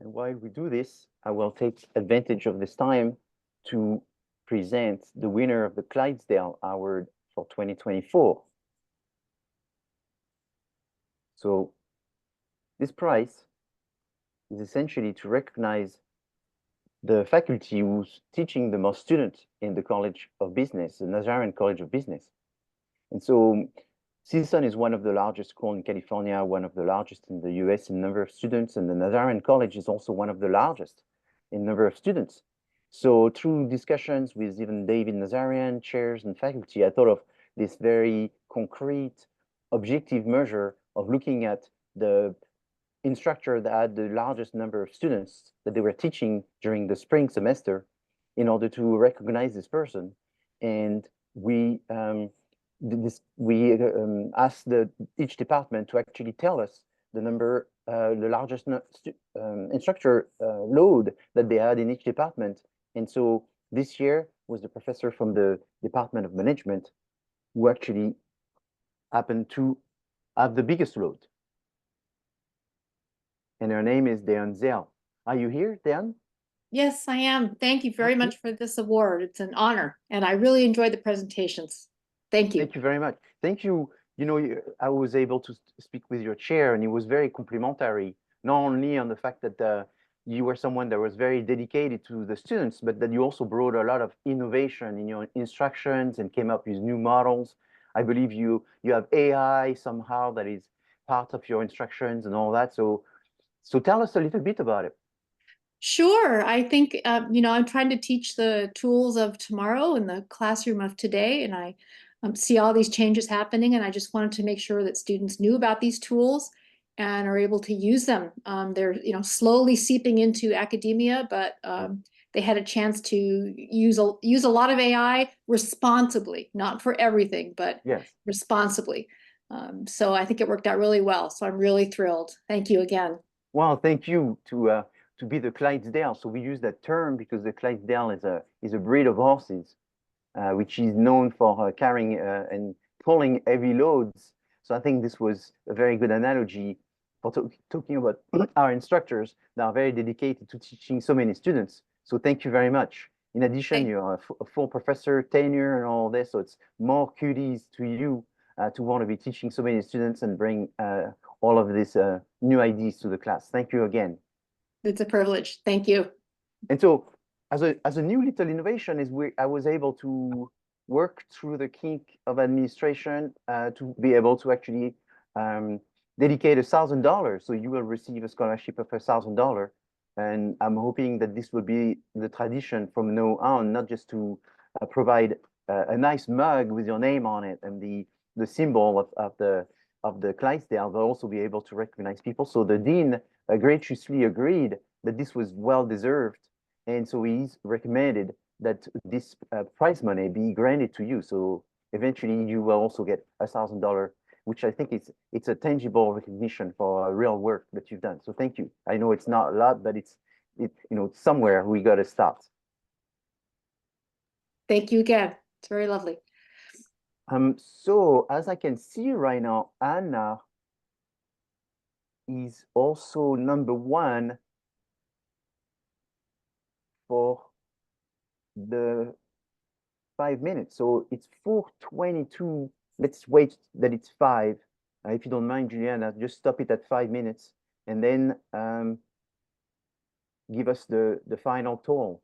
And while we do this, I will take advantage of this time to present the winner of the Clydesdale Award for 2024. So this prize is essentially to recognize the faculty who's teaching the most students in the College of Business, the Nazarian College of Business. And so CSUN is one of the largest schools in California, one of the largest in the US in number of students, and the Nazarian College is also one of the largest in number of students. So through discussions with even David Nazarian, chairs and faculty, I thought of this very concrete, objective measure of looking at the instructor that had the largest number of students that they were teaching during the spring semester in order to recognize this person. And we asked each department to actually tell us the number, the largest instructor load that they had in each department. And so this year was the professor from the Department of Management who actually happened to have the biggest load. And her name is Deanne Zell. Are you here, Deanne? Yes, I am. Thank you very much for this award. It's an honor, and I really enjoyed the presentations. Thank you. Thank you very much. Thank you. You know, I was able to speak with your chair, and he was very complimentary, not only on the fact that you were someone that was very dedicated to the students, but that you also brought a lot of innovation in your instructions and came up with new models. I believe you have AI somehow that is part of your instructions and all that. So tell us a little bit about it. Sure. I think, you know, I'm trying to teach the tools of tomorrow in the classroom of today, and I see all these changes happening, and I just wanted to make sure that students knew about these tools and are able to use them. They're, you know, slowly seeping into academia, but they had a chance to use a lot of AI responsibly, not for everything, but yes, responsibly. So I think it worked out really well. So I'm really thrilled. Thank you again. Well, thank you to be the Clydesdale. So we use that term because the Clydesdale is a breed of horses, which is known for carrying and pulling heavy loads. So I think this was a very good analogy for talking about our instructors that are very dedicated to teaching so many students. So thank you very much. In addition, you're a full professor tenure and all this, so it's more kudos to you to want to be teaching so many students and bring all of these new ideas to the class. Thank you again. It's a privilege. Thank you. And so as a new little innovation is I was able to work through the kink of administration to be able to actually dedicate $1,000. So you will receive a scholarship of $1,000. And I'm hoping that this will be the tradition from now on, not just to provide a nice mug with your name on it and the symbol of the Clydesdale, but also be able to recognize people. So the dean graciously agreed that this was well deserved, and so he's recommended that this prize money be granted to you. So eventually, you will also get $1,000, which I think it's a tangible recognition for real work that you've done. So thank you. I know it's not a lot, but it's you know, somewhere we got to start. Thank you again. It's very lovely. So as I can see right now, Anna is also #1 for the 5 minutes. So it's 4:22. Let's wait that it's 5. If you don't mind, Juliana, just stop it at 5 minutes and then give us the final toll.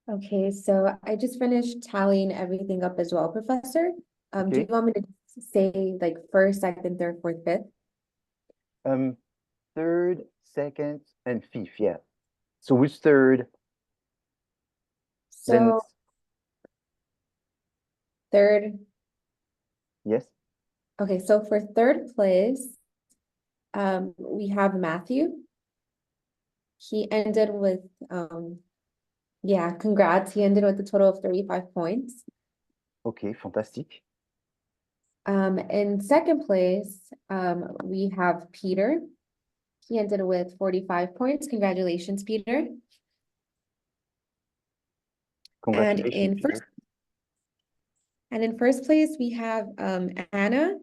Okay, so I just finished tallying everything up as well, Professor. Do Okay. you want me to say like first, second, third, fourth, fifth? Third, second, and fifth, yeah. So which third? So third, yes. Okay, so for third place, we have Matthew. He ended with, yeah, congrats. He ended with a total of 35 points. Okay, fantastic. In second place, we have Peter. He ended with 45 points. Congratulations, Peter. Congratulations, Peter. And in first place, we have Anna.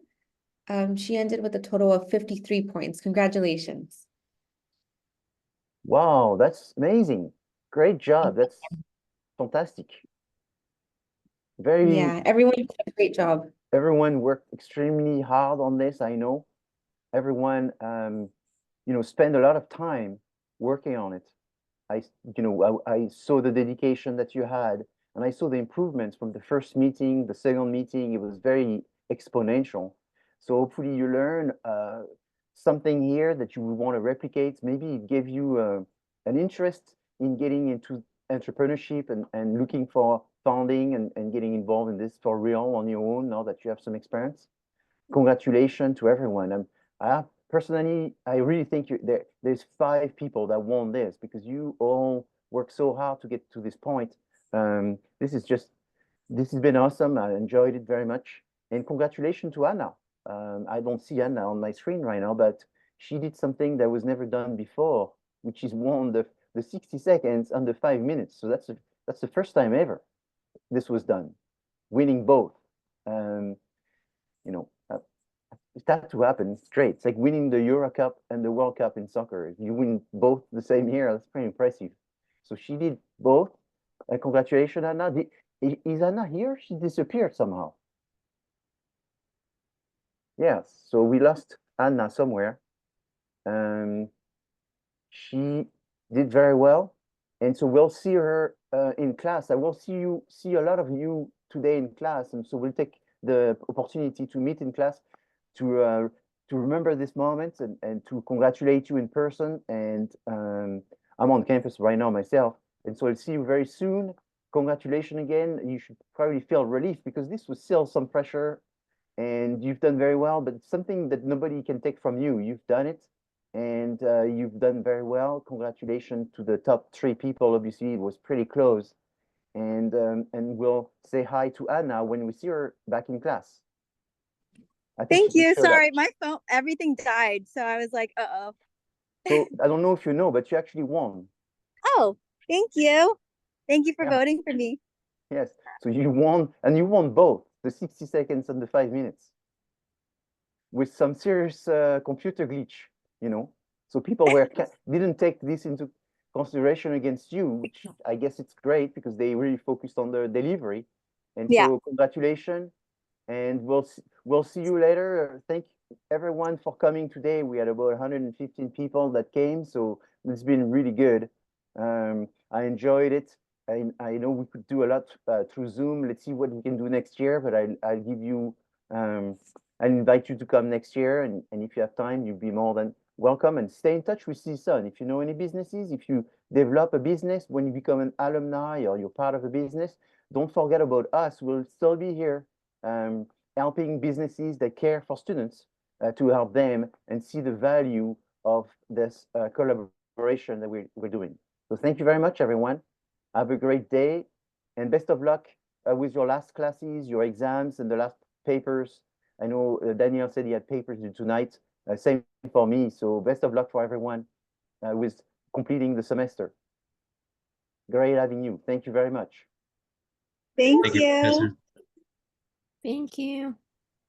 She ended with a total of 53 points. Congratulations. Wow, that's amazing. Great job. That's fantastic. Yeah, everyone did a great job. Everyone worked extremely hard on this, I know. Everyone, spent a lot of time working on it. I saw the dedication that you had, and I saw the improvements from the first meeting, the second meeting. It was very exponential. So hopefully you learn something here that you will want to replicate. Maybe it gave you an interest in getting into entrepreneurship and looking for funding and getting involved in this for real on your own now that you have some experience. Congratulations to everyone. Personally, I really think there's 5 people that won this because you all worked so hard to get to this point. This has been awesome. I enjoyed it very much. And congratulations to Anna. I don't see Anna on my screen right now, but she did something that was never done before, which is won the 60 seconds under 5 minutes. So that's the first time ever this was done, winning both. If that to happen, it's great. It's like winning the Euro Cup and the World Cup in soccer. If you win both the same year, that's pretty impressive. So she did both. Congratulations, Anna. Is Anna here? She disappeared somehow. Yes, so we lost Anna somewhere. She did very well. And so we'll see her in class. I will see a lot of you today in class. And so we'll take the opportunity to meet in class to remember this moment and to congratulate you in person. And I'm on campus right now myself. And so I'll see you very soon. Congratulations again. You should probably feel relief because this was still some pressure and you've done very well, but it's something that nobody can take from you. You've done it and you've done very well. Congratulations to the top 3 people. Obviously, it was pretty close. And we'll say hi to Anna when we see her back in class. Thank you. Sorry, my phone, everything died. So I was like, uh-oh. So I don't know if you know, but you actually won. Oh, thank you. Thank you for voting for me. Yes. So you won, and you won both the 60 seconds and the 5 minutes with some serious computer glitch, So people didn't take this into consideration against you, which I guess it's great because they really focused on the delivery. And so congratulations. And we'll see you later. Thank everyone for coming today. We had about 115 people that came, so it's been really good. I enjoyed it. I know we could do a lot through Zoom. Let's see what we can do next year, but I'll give you, I'll invite you to come next year. And if you have time, you'll be more than welcome. And stay in touch with CSUN. If you know any businesses, if you develop a business, when you become an alumni or you're part of a business, don't forget about us. We'll still be here. Helping businesses that care for students to help them and see the value of this collaboration that we're doing. So thank you very much, everyone. Have a great day and best of luck with your last classes, your exams, and the last papers. I know Daniel said he had papers due tonight. Same for me. So best of luck for everyone with completing the semester. Great having you. Thank you very much. Thank you. Thank you.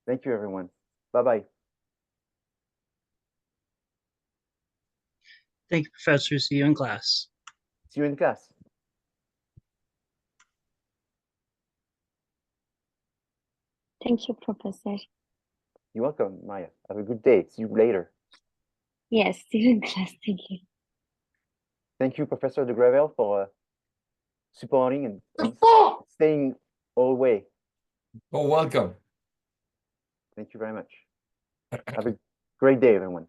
Thank you, everyone. Bye-bye. Thank you, Professor. See you in class. See you in class. Thank you, Professor. You're welcome, Maya. Have a good day. See you later. Yes, see you in class. Thank you. Thank you, Professor de Gravel, for supporting and staying all the way. Oh, welcome. Thank you very much. Have a great day, everyone.